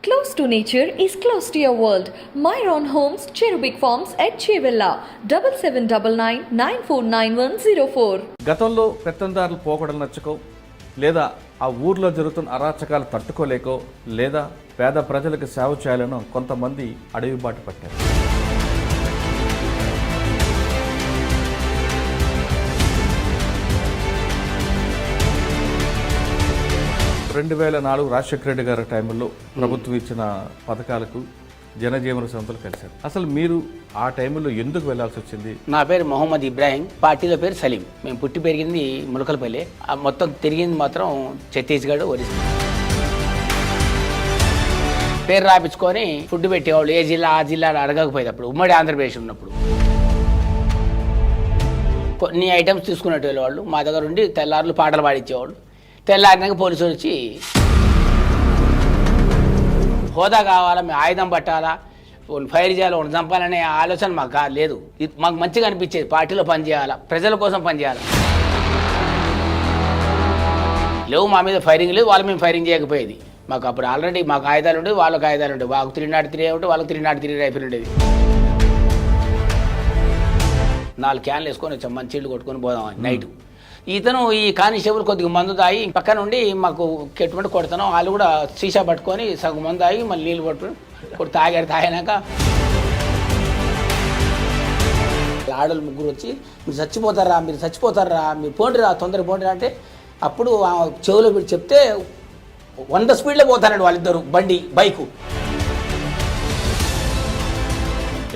Close to nature is close to your world. Myron Homes, Cherubic Farms at Chevilla, 7799949104. గతంలో పెత్తందారులు పోకడలు నచ్చకో లేదా ఆ ఊర్లో జరుగుతున్న అరాచకాలు తట్టుకోలేకో లేదా పేద ప్రజలకు సేవ చేయాలనో కొంతమంది అడవి బాట పట్టారు. రెండు 2004 రాజశేఖర రెడ్డి గారి టైంలో ప్రభుత్వం ఇచ్చిన పథకాలకు జనజీవన సంస్థలు కలిశారు. అసలు మీరు ఆ టైంలో ఎందుకు వెళ్లాల్సి వచ్చింది? నా పేరు మొహమ్మద్ ఇబ్రాహీం, పార్టీలో పేరు సలీం. మేము పుట్టి పెరిగింది ములకలపల్లి, మొత్తం తిరిగింది మాత్రం ఛత్తీస్గఢ్, ఒరిస్సా. పేరు రాపించుకొని ఫుడ్ పెట్టేవాళ్ళు. ఏ జిల్లా ఆ జిల్లా అడగకపోయేది. అప్పుడు ఉమ్మడి ఆంధ్రప్రదేశ్ ఉన్నప్పుడు కొన్ని ఐటమ్స్ తీసుకునేటోళ్ళు వాళ్ళు. మా దగ్గర ఉండి తెల్లారులు పాటలు పాడించేవాళ్ళు. తెల్లారినాక పోలీసులు వచ్చి హోదా కావాలా, మేము ఆయుధం పట్టాలా, ఫైర్ చేయాలి, వాళ్ళు చంపాలనే ఆలోచన మాకు లేదు. మాకు మంచిగా అనిపించేది పార్టీలో పనిచేయాలా, ప్రజల కోసం పనిచేయాలి. లేవు మా మీద ఫైరింగ్ లేదు, వాళ్ళు మేము ఫైరింగ్ చేయకపోయేది. మాకు అప్పుడు ఆల్రెడీ మాకు ఆయుధాలు ఉండేవి, వాళ్ళకి ఆయుధాలు ఉండేవి. మాకు 303 ఉంటే వాళ్ళకి 303 రైఫిల్ ఉండేది. 4 క్యాన్లు వేసుకొని వచ్చాం, మంచి నీళ్ళు కొట్టుకొని పోదాం నైట్. ఇతను ఈ కానిస్టేబుల్ కొద్దిగా మందు తాగి పక్కన ఉండి మాకు కెట్టుమంటే కొడతాను. వాళ్ళు కూడా సీసా పట్టుకొని సగం మందు తాగి మళ్ళీ నీళ్ళు పట్టుకొని తాగినాక ఆడలు ముగ్గురు వచ్చి మీరు చచ్చిపోతారా, మీరు పోండిరా, తొందరగా పోండిరా అంటే అప్పుడు చెవులో పెట్టి చెప్తే 100 స్పీడ్లో పోతారండి వాళ్ళిద్దరు, బైకు.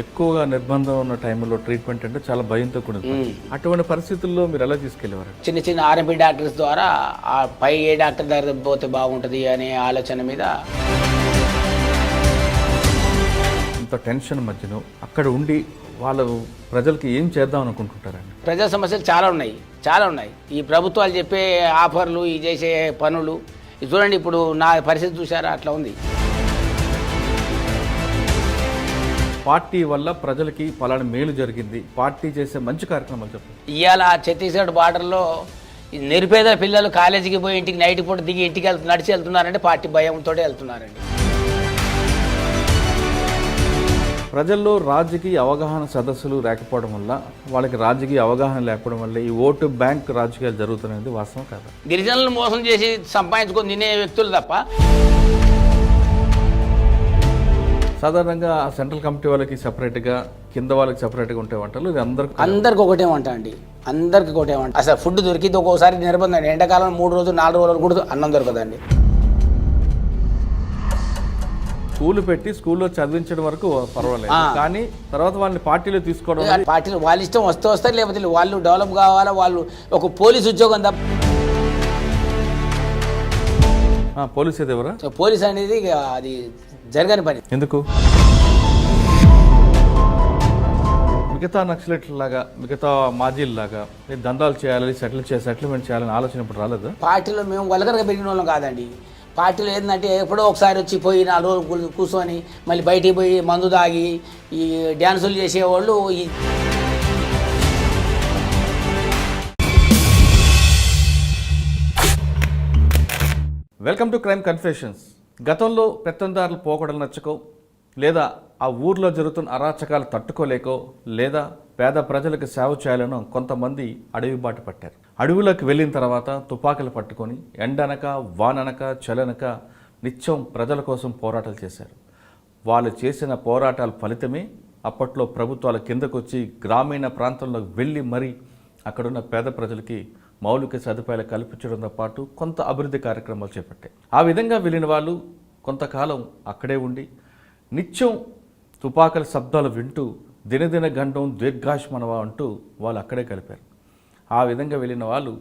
ఎక్కువగా నిర్బంధం ఉన్న టైంలో ట్రీట్మెంట్ అంటే చాలా భయంతో కూడింది. అటువంటి పరిస్థితుల్లో మీరు ఎలా తీసుకెళ్లేవారు? చిన్న చిన్న ఆర్ఎంపీ డాక్టర్స్ ద్వారా ఆ పై ఏ డాక్టర్ దగ్గర పోతే బాగుంటుంది అనే ఆలోచన మీద ఇంత టెన్షన్ మధ్యలో అక్కడ ఉండి వాళ్ళు ప్రజలకి ఏం చేద్దాం అనుకుంటుంటారండి? ప్రజా సమస్యలు చాలా ఉన్నాయి. ఈ ప్రభుత్వాలు చెప్పే ఆఫర్లు, ఈ చేసే పనులు ఇది చూడండి. ఇప్పుడు నా పరిస్థితి చూసారా, అట్లా ఉంది. పార్టీ వల్ల ప్రజలకి పలానా మేలు జరిగింది, పార్టీ చేసే మంచి కార్యక్రమాలు చెప్పండి. ఇవాళ ఛత్తీస్గఢ్ బార్డర్లో నిరుపేద పిల్లలు కాలేజీకి పోయి ఇంటికి నైట్ పూట దిగి ఇంటికి నడిచి వెళ్తున్నారంటే పార్టీ భయంతో వెళ్తున్నారండి. ప్రజల్లో రాజకీయ అవగాహన సదస్సులు లేకపోవడం వల్ల, వాళ్ళకి రాజకీయ అవగాహన లేకపోవడం వల్ల ఈ ఓటు బ్యాంక్ రాజకీయాలు జరుగుతున్నది వాస్తవం కాదు. గిరిజనులను మోసం చేసి సంపాదించుకొని తినే వ్యక్తులు తప్ప సాధారణంగా సెంట్రల్ కమిటీ వాళ్ళకి సపరేట్గా, కింద వాళ్ళకి సపరేట్గా ఉంటే వంటలు ఇది అందరికి ఒకటే వంట అండి. అందరికి ఒకటే వంట. అసలు ఫుడ్ దొరికింది ఒక్కోసారి నిర్బంధం. ఎండాకాలం 3 రోజులు 4 రోజులు కూడా అన్నం దొరకదండి. స్కూల్ పెట్టి స్కూల్లో చదివించడం వరకు పర్వాలేదు, కానీ తర్వాత వాళ్ళని పార్టీలో తీసుకోవడం, పార్టీలో వాళ్ళ ఇష్టం వస్తారు, లేకపోతే వాళ్ళు డెవలప్ కావాలా, వాళ్ళు ఒక పోలీస్ ఉద్యోగం తప్ప. పోలీస్ ఏది ఎవరా? పోలీస్ అనేది అది జరగని పని. ఎందుకు? మిగతా నక్సలెట్లలాగా, మిగతా మాజీల్లాగా దందాలు చేయాలి, సెటిల్మెంట్ చేయాలని ఆలోచన ఇప్పుడు రాలేదు. పార్టీలో మేము వల్గర్గా పెరిగిన వాళ్ళం కాదండి. పార్టీలో ఏంటంటే ఎప్పుడో ఒకసారి వచ్చి పోయి 4 రోజులు కూర్చొని మళ్ళీ బయటికి పోయి మందు తాగి ఈ డ్యాన్సులు చేసేవాళ్ళు. Welcome to crime confessions. గతంలో పెత్తందారులు పోకడలు నచ్చకో లేదా ఆ ఊర్లో జరుగుతున్న అరాచకాలు తట్టుకోలేకో లేదా పేద ప్రజలకు సేవ చేయాలనో కొంతమంది అడవి బాట పట్టారు. అడవులకు వెళ్ళిన తర్వాత తుపాకులు పట్టుకొని ఎండనక వాననక చలనక నిత్యం ప్రజల కోసం పోరాటాలు చేశారు. వాళ్ళు చేసిన పోరాటాల ఫలితమే అప్పట్లో ప్రభుత్వాల కిందకొచ్చి గ్రామీణ ప్రాంతంలోకి వెళ్ళి మరీ అక్కడున్న పేద ప్రజలకి మౌలిక సదుపాయాలు కల్పించడంతో పాటు కొంత అభివృద్ధి కార్యక్రమాలు చేపట్టాయి. ఆ విధంగా వెళ్ళిన వాళ్ళు కొంతకాలం అక్కడే ఉండి నిత్యం తుపాకుల శబ్దాలు వింటూ దినదిన గండం దీర్ఘాయుష్మనవ అంటూ వాళ్ళు అక్కడే కలిపారు. ఆ విధంగా వెళ్ళిన వాళ్ళు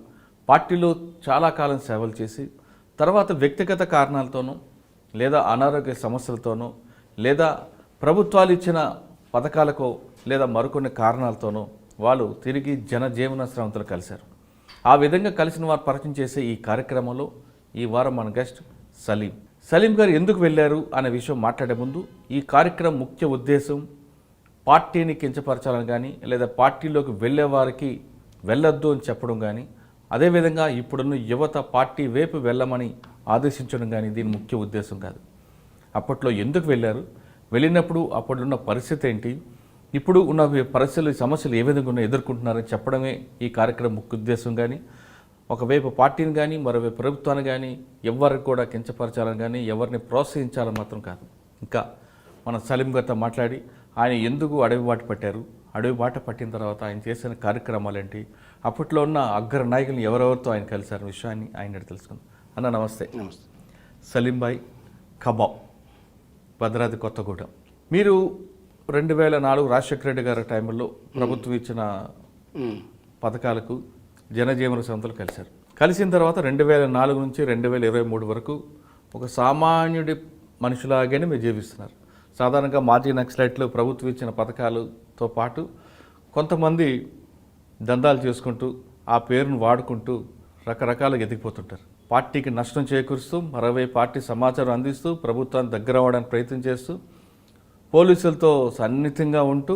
పార్టీలో చాలా కాలం సేవలు చేసి తర్వాత వ్యక్తిగత కారణాలతోనూ లేదా అనారోగ్య సమస్యలతోనూ లేదా ప్రభుత్వాలు ఇచ్చిన పథకాలకో లేదా మరికొన్ని కారణాలతోనూ వాళ్ళు తిరిగి జనజీవన స్రవంతులు కలిశారు. ఆ విధంగా కలిసిన వారు పరిచయం చేసే ఈ కార్యక్రమంలో ఈ వారం మన గెస్ట్ సలీం గారు ఎందుకు వెళ్ళారు అనే విషయం మాట్లాడే ముందు ఈ కార్యక్రమం ముఖ్య ఉద్దేశం పార్టీని కించపరచాలని కానీ లేదా పార్టీలోకి వెళ్ళే వారికి వెళ్ళొద్దు అని చెప్పడం కానీ, అదేవిధంగా ఇప్పుడున్న యువత పార్టీ వైపు వెళ్ళమని ఆదేశించడం కానీ దీని ముఖ్య ఉద్దేశం కాదు. అప్పట్లో ఎందుకు వెళ్ళారు, వెళ్ళినప్పుడు అప్పుడున్న పరిస్థితి ఏంటి, ఇప్పుడు ఉన్న పరిస్థితులు సమస్యలు ఏ విధంగా ఉన్నాయో ఎదుర్కొంటున్నారని చెప్పడమే ఈ కార్యక్రమం ముఖ్య ఉద్దేశం. కానీ ఒకవైపు పార్టీని కానీ మరోవైపు ప్రభుత్వాన్ని కానీ ఎవరికి కూడా కించపరచాలని కానీ ఎవరిని ప్రోత్సహించాలని మాత్రం కాదు. ఇంకా మన సలీం గారితో మాట్లాడి ఆయన ఎందుకు అడవి బాట పట్టారు, అడవి బాట పట్టిన తర్వాత ఆయన చేసిన కార్యక్రమాలు ఏంటి, అప్పట్లో ఉన్న అగ్ర నాయకులను ఎవరెవరితో ఆయన కలిశారు విషయాన్ని ఆయన తెలుసుకుందాం. అన్న నమస్తే. నమస్తే. సలీం భాయ్ ఖమ్మం, భద్రాద్రి కొత్తగూడెం. మీరు 2004 రాజశేఖర రెడ్డి గారి టైంలో ప్రభుత్వం ఇచ్చిన పథకాలకు జనజీవన సంస్థలు కలిశారు. కలిసిన తర్వాత 2004 నుంచి 2023 వరకు ఒక సామాన్యుడి మనుషులాగానే మీరు జీవిస్తున్నారు. సాధారణంగా మాజీ నక్సలైట్లు ప్రభుత్వం ఇచ్చిన పథకాలతో పాటు కొంతమంది దందాలు చేసుకుంటూ ఆ పేరును వాడుకుంటూ రకరకాలుగా ఎదిగిపోతుంటారు. పార్టీకి నష్టం చేకూరుస్తూ మరోవైపు పార్టీ సమాచారం అందిస్తూ ప్రభుత్వాన్ని దగ్గర అవ్వడానికి ప్రయత్నం చేస్తూ పోలీసులతో సన్నిహితంగా ఉంటూ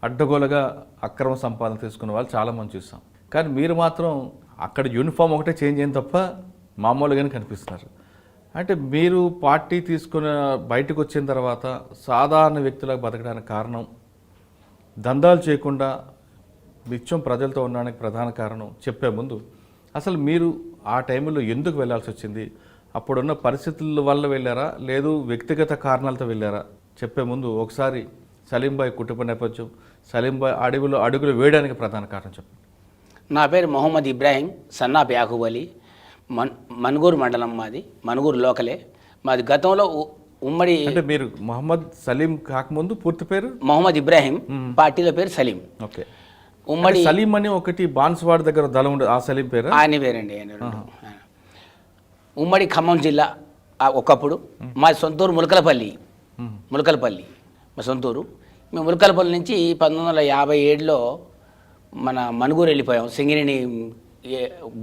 అడ్డగోలుగా అక్రమ సంపాదన తీసుకునే వాళ్ళు చాలామంది చూస్తాం. కానీ మీరు మాత్రం అక్కడ యూనిఫామ్ ఒకటే చేంజ్ అయిన తప్ప మామూలుగానే కనిపిస్తున్నారు. అంటే మీరు పార్టీ తీసుకున్న బయటకు వచ్చిన తర్వాత సాధారణ వ్యక్తులకు బతకడానికి కారణం, దందాలు చేయకుండా నిత్యం ప్రజలతో ఉండడానికి ప్రధాన కారణం చెప్పే ముందు అసలు మీరు ఆ టైంలో ఎందుకు వెళ్ళాల్సి వచ్చింది, అప్పుడున్న పరిస్థితుల వల్ల వెళ్ళారా లేదు వ్యక్తిగత కారణాలతో వెళ్ళారా చెప్పే ముందు ఒకసారి సలీం భాయ్ కుటుంబ నేపథ్యం, సలీం భాయ్ అడవిలో అడుగులు వేయడానికి ప్రధాన కారణం చెప్పండి. నా పేరు మొహమ్మద్ ఇబ్రాహీం, సన్నాఫ్ యాకూబ్ అలీ. మనుగూరు మండలం మాది, మనుగూరు లోకలే మాది. గతంలో ఉమ్మడి అంటే మీరు మొహమ్మద్ సలీం కాకముందు పూర్తి పేరు మొహమ్మద్ ఇబ్రాహీం, పార్టీలో పేరు సలీం. ఓకే. ఉమ్మడి సలీం అని ఒకటి బాన్స్వాడ దగ్గర దళం ఉండే ఆ సలీం పేరు ఆయన పేరండి. ఆయన ఉమ్మడి ఖమ్మం జిల్లా ఒకప్పుడు. మా సొంతూరు ములకలపల్లి మా సొంతూరు. మేము ములకలపల్లి నుంచి 1957లో మన మనుగూరు వెళ్ళిపోయాం. సింగిరిని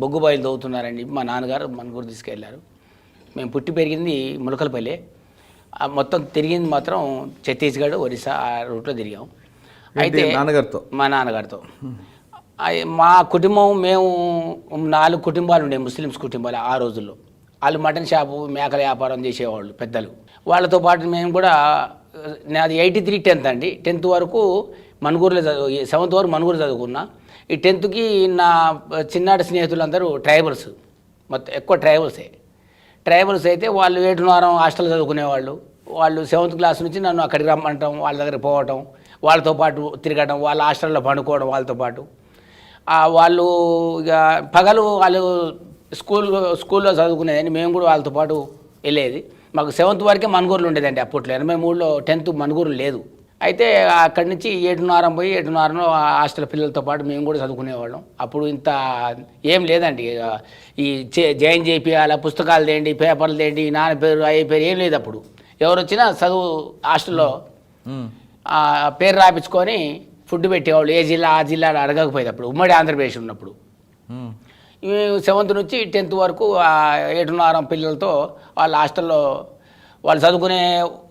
బొగ్గుబాయిలు దవ్వుతున్నారని మా నాన్నగారు మనుగూరు తీసుకెళ్లారు. మేము పుట్టి పెరిగింది ములకలపల్లి, మొత్తం తిరిగింది మాత్రం ఛత్తీస్గఢ్, ఒరిస్సా ఆ రూట్లో తిరిగాం. అయితే మా నాన్నగారితో మా కుటుంబం, మేము 4 కుటుంబాలు ఉండే, ముస్లిమ్స్ కుటుంబాలు ఆ రోజుల్లో. వాళ్ళు మటన్ షాపు, మేకల వ్యాపారం చేసేవాళ్ళు పెద్దలు. వాళ్ళతో పాటు మేము కూడా, నాది 83 10th అండి. 10th వరకు మనుగూరులో 7th వరకు మనుగూరు చదువుకున్నా. ఈ 10thకి నా చిన్నాటి స్నేహితులందరూ ట్రైబల్స్, మొత్తం ఎక్కువ ట్రైబల్స్ అయితే వాళ్ళు 7 హాస్టల్ చదువుకునేవాళ్ళు. వాళ్ళు 7th క్లాస్ నుంచి నన్ను అక్కడికి రమ్మంటాం, వాళ్ళ దగ్గర పోవటం, వాళ్ళతో పాటు తిరగటం, వాళ్ళ హాస్టల్లో పండుకోవడం వాళ్ళతో పాటు. వాళ్ళు ఇక పగలు వాళ్ళు స్కూల్లో చదువుకునేదని మేము కూడా వాళ్ళతో పాటు వెళ్ళేది. మాకు 7th వరకే మనుగూరులో ఉండేదండి అప్పట్లో. 83లో 10th మనుగూరు లేదు. అయితే అక్కడి నుంచి 7:30 పోయి 7:30 హాస్టల్ పిల్లలతో పాటు మేము కూడా చదువుకునేవాళ్ళం. అప్పుడు ఇంత ఏం లేదండి. ఈ జాయిన్ చేయించాల, పుస్తకాలు తేండి, పేపర్లు తేండి, నాన్న పేరు అయ్యే పేరు ఏం లేదు. అప్పుడు ఎవరు వచ్చినా చదువు హాస్టల్లో పేరు రాయించుకొని ఫుడ్ పెట్టేవాళ్ళు. ఏ జిల్లా ఆ జిల్లా అడగకపోయేది అప్పుడు, ఉమ్మడి ఆంధ్రప్రదేశ్ ఉన్నప్పుడు. 7th నుంచి 10th వరకు 7:30 పిల్లలతో వాళ్ళ హాస్టల్లో వాళ్ళు చదువుకునే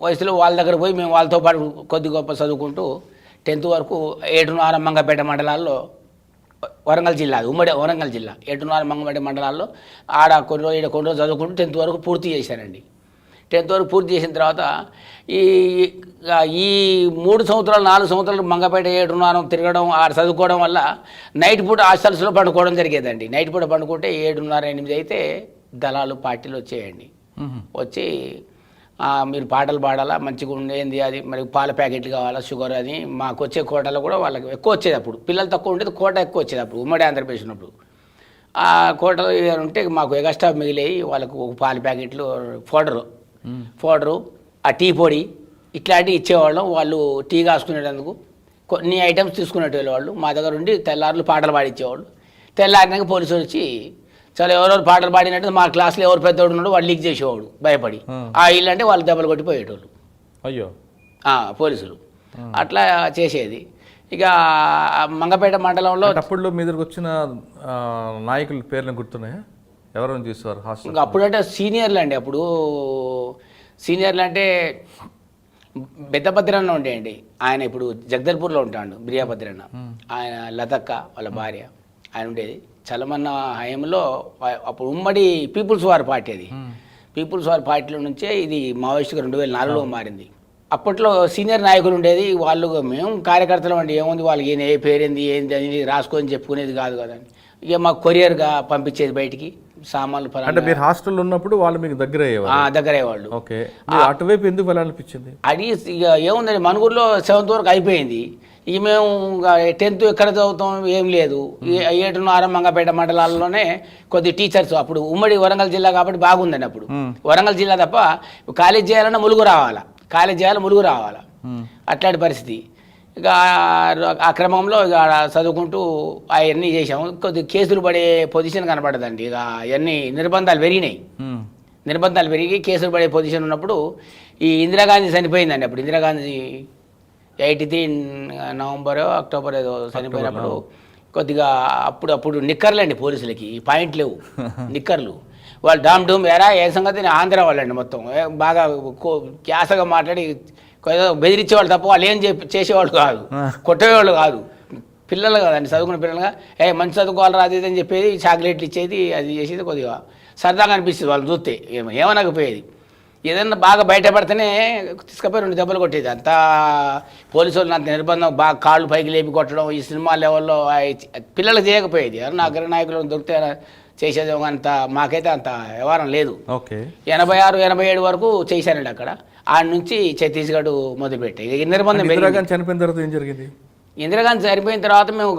వయసులో వాళ్ళ దగ్గర పోయి మేము వాళ్ళతో పాటు కొద్ది గొప్ప చదువుకుంటూ 10th వరకు 7:30 మంగపేట మండలాల్లో, వరంగల్ జిల్లా, ఉమ్మడి వరంగల్ జిల్లా 7:30 మంగపేట మండలాల్లో ఆడ కొన్ని రోజులు చదువుకుంటూ 10th వరకు పూర్తి చేశానండి. 10th వరకు పూర్తి చేసిన తర్వాత ఈ 3 సంవత్సరాలు 4 సంవత్సరాలు మంగపేట 7:30 తిరగడం, ఆడ చదువుకోవడం వల్ల నైట్ పూట హాస్టల్స్లో పండుకోవడం జరిగేదండి. నైట్ పూట పండుకుంటే 7:30 8 అయితే దళాలు పార్టీలు వచ్చేయండి. వచ్చి మీరు పాటలు పాడాలా, మంచిగా ఉండేది అది, మరి పాల ప్యాకెట్లు కావాలా, షుగర్ అని. మాకు వచ్చే కోటలో కూడా వాళ్ళకి ఎక్కువ వచ్చేది. అప్పుడు పిల్లలు తక్కువ ఉండేది, కోట ఎక్కువ వచ్చేది అప్పుడు ఉమ్మడి ఆంధ్రప్రదేశ్ ఉన్నప్పుడు. ఆ కోటలో ఉంటే మాకు ఎగస్ట్రా మిగిలేవి. వాళ్ళకు ఒక పాల ప్యాకెట్లు, పౌడరు, ఆ టీ పొడి ఇట్లాంటివి ఇచ్చేవాళ్ళం. వాళ్ళు టీ కాసుకునేటందుకు కొన్ని ఐటమ్స్ తీసుకునేటోళ్ళు వాళ్ళు. మా దగ్గర ఉండి తెల్లారులు పాటలు పాడించేవాళ్ళు. తెల్లారినాక పోలీసులు వచ్చి చాలా ఎవరెవరు పాటలు పాడినట్టు మా క్లాస్లో ఎవరు పెద్దవాడు ఉన్నాడు వాడు లీక్ చేసేవాడు భయపడి. ఆ ఇల్లు అంటే వాళ్ళు దెబ్బలు కొట్టిపోయేటోళ్ళు. అయ్యో పోలీసులు అట్లా చేసేది. ఇక మంగపేట మండలంలో అప్పుడులో మీ దగ్గరకు వచ్చిన నాయకుల పేర్లను గుర్తున్నాయా? ఎవరైనా చూసేవారు హాస్టల్? ఇంకా అప్పుడంటే సీనియర్లు అండి. అప్పుడు సీనియర్లు అంటే బెద్దభద్రన్న ఉండేయండి. ఆయన ఇప్పుడు జగదల్పూర్లో ఉంటాడు, బిర్యాభద్రన్న. ఆయన లతక్క వాళ్ళ భార్య ఆయన ఉండేది. చలమన్న హయంలో అప్పుడు ఉమ్మడి పీపుల్స్ వార్ పార్టీ, అది పీపుల్స్ వార్ పార్టీలో నుంచే ఇది మావోయిస్టుగా 2004లో మారింది. అప్పట్లో సీనియర్ నాయకులు ఉండేది, వాళ్ళు మేము కార్యకర్తలు అండి, ఏముంది వాళ్ళకి ఏ పేరేంది ఏంది అని రాసుకొని చెప్పుకునేది కాదు కదండి. ఇక మాకు కొరియర్గా పంపించేది బయటికి సామాన్లు అంటే మీరు హాస్టల్లో ఉన్నప్పుడు వాళ్ళు మీకు దగ్గర దగ్గరయ్యేవాళ్ళు. ఓకే, అటువైపు ఎందుకు వెళ్ళాలనిపించింది? అది ఇక ఏముందండి, మనుగురులో 7th వరకు అయిపోయింది. ఇక మేము 10th ఎక్కడ చదువుతాం, ఏం లేదు. 7 ఆరంభంగాపేట మండలాల్లోనే కొద్ది టీచర్స్, అప్పుడు ఉమ్మడి వరంగల్ జిల్లా కాబట్టి బాగుందండి. అప్పుడు వరంగల్ జిల్లా తప్ప కాలేజ్ చేయాలన్నా ములుగు రావాలా, కాలేజ్ చేయాలి ములుగు రావాలా, అట్లాంటి పరిస్థితి. ఇక ఆ క్రమంలో ఇక చదువుకుంటూ అవన్నీ చేసాము. కొద్ది కేసులు పడే పొజిషన్ కనపడదండి. ఇక అవన్నీ నిర్బంధాలు పెరిగినాయి. నిర్బంధాలు పెరిగి కేసులు పడే పొజిషన్ ఉన్నప్పుడు ఈ ఇందిరాగాంధీ చనిపోయిందండి. అప్పుడు ఇందిరాగాంధీ 83 నవంబర్ అక్టోబర్ ఏదో చనిపోయినప్పుడు కొద్దిగా అప్పుడు నిక్కర్లు అండి పోలీసులకి, పాయింట్ లేవు నిక్కర్లు. వాళ్ళు డామ్ డూమ్ ఎరా ఏ సంగతి ఆంధ్ర వాళ్ళండి, మొత్తం బాగా క్యాసగా మాట్లాడి బెదిరించేవాళ్ళు తప్ప వాళ్ళు ఏం చేసేవాళ్ళు కాదు, కొట్టేవాళ్ళు కాదు. పిల్లలు కదండి, చదువుకున్న పిల్లలుగా మంచి చదువుకోవాలరా అది అని చెప్పేది, చాక్లెట్లు ఇచ్చేది, అది చేసేది. కొద్దిగా సరదాగా అనిపిస్తుంది వాళ్ళని చూస్తే, ఏమనకపోయేది. ఏదన్నా బాగా బయటపడితేనే తీసుకుపోయి 2 దెబ్బలు కొట్టేది. అంతా పోలీసు వాళ్ళు అంత నిర్బంధం, బాగా కాళ్ళు పైకి లేపి కొట్టడం, ఈ సినిమా లెవెల్లో పిల్లలు చేయకపోయేది. ఎవరన్నా అగ్ర నాయకులు దొరికితే చేసేది. అంత మాకైతే అంత వ్యవహారం లేదు. 86, 87 వరకు చేశానండి అక్కడ. ఆడ నుంచి ఛత్తీస్గఢ్ మొదలుపెట్టాయి. నిర్బంధం చనిపోయిన తర్వాత ఏం జరిగింది? ఇందిరాగాంధీ చనిపోయిన తర్వాత మేము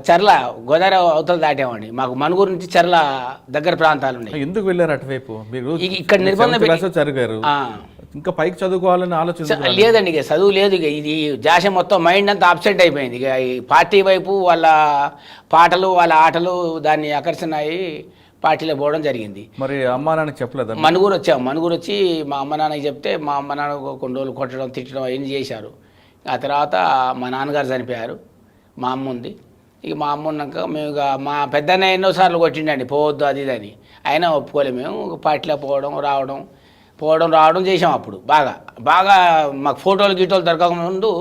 చర్ల గోదావరి అవతల దాటామండి. మాకు మనుగురు నుంచి చర్ల దగ్గర ప్రాంతాలు ఉన్నాయి. ఎందుకు వెళ్ళారు అటువైపు? ఇక్కడ నిర్బంధం చదివారు, ఇంకా పైకి చదువుకోవాలని ఆలోచన లేదండి. ఇక చదువు లేదు. ఇక ఇది జాష మొత్తం మైండ్ అంతా అప్సెట్ అయిపోయింది. ఇక ఈ పార్టీ వైపు వాళ్ళ పాటలు వాళ్ళ ఆటలు దాన్ని ఆకర్షణ అయ్యి పార్టీలో పోవడం జరిగింది. మరి అమ్మా నాన్నకి చెప్పలేదు? మనుగురు వచ్చాము. మనుగురు వచ్చి మా అమ్మ నాన్నకి చెప్తే మా అమ్మ నాన్న కొన్ని రోజులు కొట్టడం తిట్టడం అవన్నీ చేశారు. ఆ తర్వాత మా నాన్నగారు చనిపోయారు, మా అమ్మ ఉంది. ఇక మా అమ్మ ఉన్నాక మేము ఇక మా పెద్దన్న ఎన్నోసార్లు కొట్టిండండి పోవద్దు అది ఇది అని, అయినా ఒప్పుకోలేము. మేము పార్టీలో పోవడం రావడం చేసాం. అప్పుడు బాగా మాకు ఫోటోలు గీటోలు దొరకక ముందు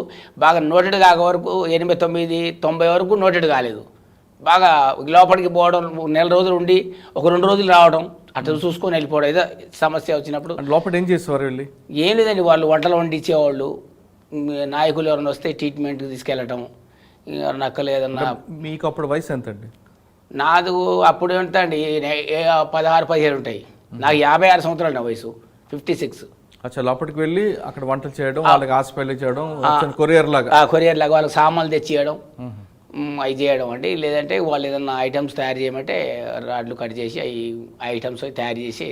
బాగా నోటెడ్ కాక వరకు 89, 90 వరకు నోటెడ్ కాలేదు. బాగా లోపలికి పోవడం, నెల రోజులు ఉండి ఒక 2 రోజులు రావడం, అట్లా చూసుకొని వెళ్ళిపోవడం. ఏదో సమస్య వచ్చినప్పుడు లోపల ఏం చేసేవారు వెళ్ళి? ఏం లేదండి, వాళ్ళు వంటలు వండించేవాళ్ళు. నాయకులు ఎవరైనా వస్తే ట్రీట్మెంట్కి తీసుకెళ్ళటం, ఎవరైనా అక్కలేదన్నా. మీకు అప్పుడు వయసు ఎంత అండి? నాది అప్పుడు ఎంత అండి, 16, 17 ఉంటాయి. నాకు 56 సంవత్సరాలు నా వయసు, 56. అచ్చా, లోపలికి వెళ్ళి అక్కడ వంటలు చేయడం, వాళ్ళకి హాస్పిటల్ చేయడం, కొరియర్ లాగా వాళ్ళకి సామాన్లు తెచ్చియడం, అవి చేయడం అండి. లేదంటే వాళ్ళు ఏదన్నా ఐటమ్స్ తయారు చేయమంటే రాడ్లు కట్ చేసి అవి ఐటమ్స్ తయారు చేసి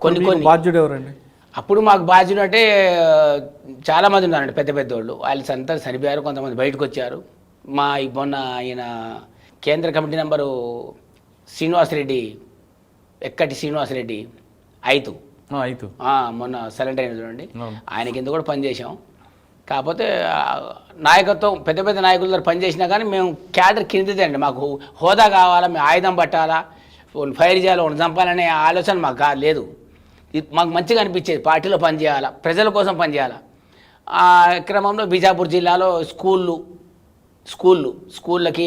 కొన్ని బాధ్యుడు ఎవరండి అప్పుడు మాకు బాధ్యుడు అంటే చాలామంది ఉన్నారండి, పెద్ద వాళ్ళు. వాళ్ళు అంతా చనిపోయారు, కొంతమంది బయటకు వచ్చారు. మా మొన్న ఆయన కేంద్ర కమిటీ నెంబరు శ్రీనివాసరెడ్డి, ఎక్కటి శ్రీనివాసరెడ్డి ఐతు మొన్న సైలెంట్ అయిన చూడండి, ఆయన కింద కూడా పనిచేసాం. కాకపోతే నాయకత్వం పెద్ద నాయకుల దగ్గర పనిచేసినా కానీ మేము క్యాడర్ కిందదే అండి. మాకు హోదా కావాలా, మేము ఆయుధం పట్టాలా, ఫైర్ చేయాలి, ఒకటి చంపాలనే ఆలోచన మాకు లేదు. మాకు మంచిగా అనిపించేది, పార్టీలో పనిచేయాలా, ప్రజల కోసం పనిచేయాలా. ఆ క్రమంలో బీజాపూర్ జిల్లాలో స్కూళ్ళకి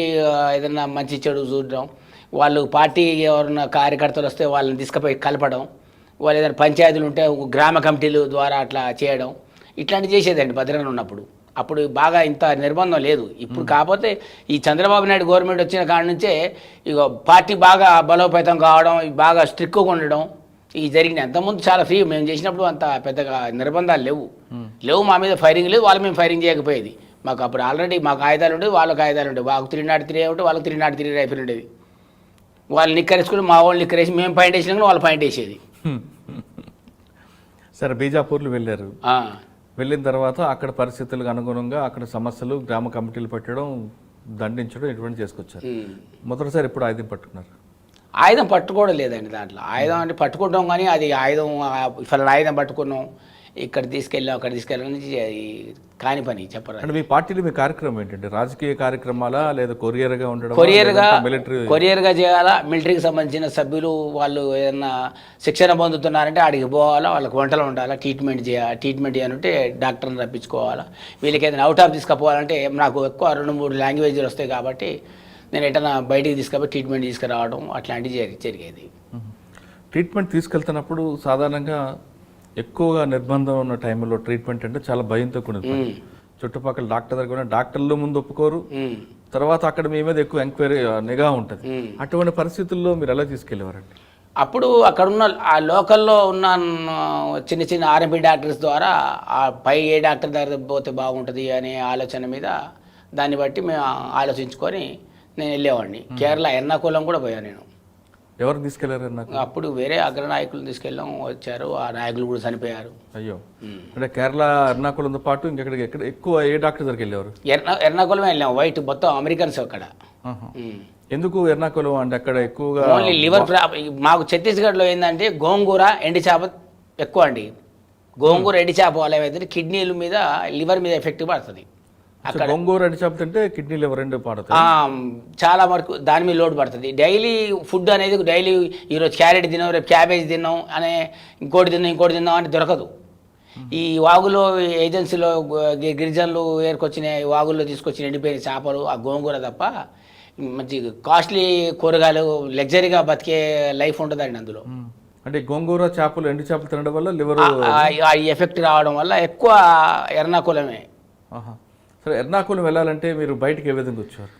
ఏదైనా మంచి చెడు చూడడం, వాళ్ళు పార్టీ ఎవరైనా కార్యకర్తలు వస్తే వాళ్ళని తీసుకుపోయి కలపడం, వాళ్ళు ఏదైనా పంచాయతీలు ఉంటే గ్రామ కమిటీలు ద్వారా అట్లా చేయడం, ఇట్లాంటివి చేసేదండి భద్రంగా ఉన్నప్పుడు. అప్పుడు బాగా ఇంత నిర్బంధం లేదు. ఇప్పుడు కాకపోతే ఈ చంద్రబాబు నాయుడు గవర్నమెంట్ వచ్చిన కాడ నుంచే ఇక పార్టీ బాగా బలోపేతం కావడం, బాగా స్ట్రిక్ట్గా ఉండడం ఇవి జరిగినాయి. అంతకుముందు చాలా ఫ్రీ, మేము చేసినప్పుడు అంత పెద్దగా నిర్బంధాలు లేవు. మా మీద ఫైరింగ్ లేదు, వాళ్ళు మేము ఫైరింగ్ చేయకపోయేది. మాకు అప్పుడు ఆల్రెడీ మాకు ఆయుధాలు ఉండేవి, వాళ్ళకి ఆయుధాలు ఉండేవి. మాకు 303 ఉంటే వాళ్ళకి 303 రైఫిల్ ఉండేది. వాళ్ళు నిక్కరేసుకుని మా వాళ్ళు నిక్కరేసి మేము పాయింట్ వేసినా వాళ్ళు పాయింట్ వేసేది. సరే, బీజాపూర్లు వెళ్ళారు. వెళ్ళిన తర్వాత అక్కడ పరిస్థితులకు అనుగుణంగా అక్కడ సమస్యలు, గ్రామ కమిటీలు పెట్టడం, దండించడం ఇటువంటి చేసుకొచ్చారు. మొదటిసారి ఎప్పుడు ఆయుధం పట్టుకున్నారు? ఆయుధం పట్టుకోవడం లేదండి. దాంట్లో ఆయుధం అంటే పట్టుకుంటాం కానీ అది ఆయుధం పట్టుకున్నాం, ఇక్కడ తీసుకెళ్ళాం అక్కడ తీసుకెళ్ళాం నుంచి అది కాని పని చెప్పరు. అంటే మీ పార్టీలో మీ కార్యక్రమం ఏంటంటే రాజకీయ కార్యక్రమాలా లేదా కొరియర్గా ఉండడం? కొరియర్గా చేయాలా, మిలిటరీకి సంబంధించిన సభ్యులు వాళ్ళు ఏదన్నా శిక్షణ పొందుతున్నారంటే అడిగి పోవాలా, వాళ్ళకి వంటలు ఉండాలా, ట్రీట్మెంట్ చేయాలంటే డాక్టర్ని రప్పించుకోవాలా. వీళ్ళకి ఏదైనా అవుట్ ఆఫ్ తీసుకుపోవాలంటే నాకు ఎక్కువ 2-3 లాంగ్వేజ్లు వస్తాయి కాబట్టి నేను ఎటన్నా బయటికి తీసుకుపోయి ట్రీట్మెంట్ తీసుకురావడం అట్లాంటివి జరిగేది. ట్రీట్మెంట్ తీసుకెళ్తున్నప్పుడు సాధారణంగా ఎక్కువగా నిర్బంధం ఉన్న టైంలో ట్రీట్మెంట్ అంటే చాలా భయంతో కూడిన పని. చుట్టుపక్కల డాక్టర్ దగ్గర కూడా డాక్టర్లు ముందు ఒప్పుకోరు, తర్వాత అక్కడ మీ మీద ఎక్కువ ఎంక్వైరీ నిఘా ఉంటుంది. అటువంటి పరిస్థితుల్లో మీరు ఎలా తీసుకెళ్ళేవారండి? అప్పుడు అక్కడున్న ఆ లోకల్లో ఉన్న చిన్న చిన్న ఆర్ఎంపీ డాక్టర్స్ ద్వారా ఆ పై ఏ డాక్టర్ దగ్గర పోతే బాగుంటుంది అనే ఆలోచన మీద దాన్ని బట్టి మేము ఆలోచించుకొని నేను వెళ్ళేవాడిని. కేరళ ఎర్నాకుళం కూడా పోయాను నేను. ఎవరు తీసుకెళ్లారు నాకు? అప్పుడు వేరే అగ్రనాయకులు తీసుకెళ్ళాం, వచ్చారు. ఆ నాయకులు కూడా చనిపోయారు. అయ్యో, అంటే కేరళ ఎర్నాకుళంతో పాటు ఇంకెక్కడ ఎక్కడ ఎక్కువ ఏ డాక్టర్ దగ్గరికి వెళ్ళేవారు? ఎర్నాకుళమే వెళ్ళాం. వైట్ మొత్తం అమెరికన్స్ అక్కడ. ఎందుకు ఎర్నాకుళం అంటే అక్కడ ఎక్కువగా ఓన్లీ లివర్ మాకు ఛత్తీస్గఢ్లో ఏంటంటే గోంగూర ఎండి చేప ఎక్కువ అండి. గోంగూర ఎండి చేప వల్ల ఏమైతే కిడ్నీల మీద లివర్ మీద ఎఫెక్ట్ పడుతుంది. అక్కడ గోంగూర ఎండి చేప తింటే కిడ్నీ లివర్ రెండు పడుతుంది, చాలా వరకు దాని మీద లోడ్ పడుతుంది. డైలీ ఫుడ్ అనేది డైలీ ఈరోజు క్యారెట్ తిన్నాం, రేపు క్యాబేజ్ తిన్నాం అనే ఇంకోటి తిన్నాం అని దొరకదు. ఈ వాగులో ఏజెన్సీలో గిరిజనులు ఏరుకొచ్చిన వాగుల్లో తీసుకొచ్చిన ఎండిపోయిన చేపలు ఆ గోంగూర తప్ప మంచి కాస్ట్లీ కూరగాయలు లగ్జరీగా బతికే లైఫ్ ఉంటుందండి అందులో. అంటే గోంగూర చేపలు ఎండు చేపలు తినడం వల్ల లివర్ ఎఫెక్ట్ రావడం వల్ల ఎక్కువ ఎర్నాకుళమే. సరే, ఎర్నాకుళం వెళ్ళాలంటే మీరు బయటకు ఏ విధంగా వచ్చారు?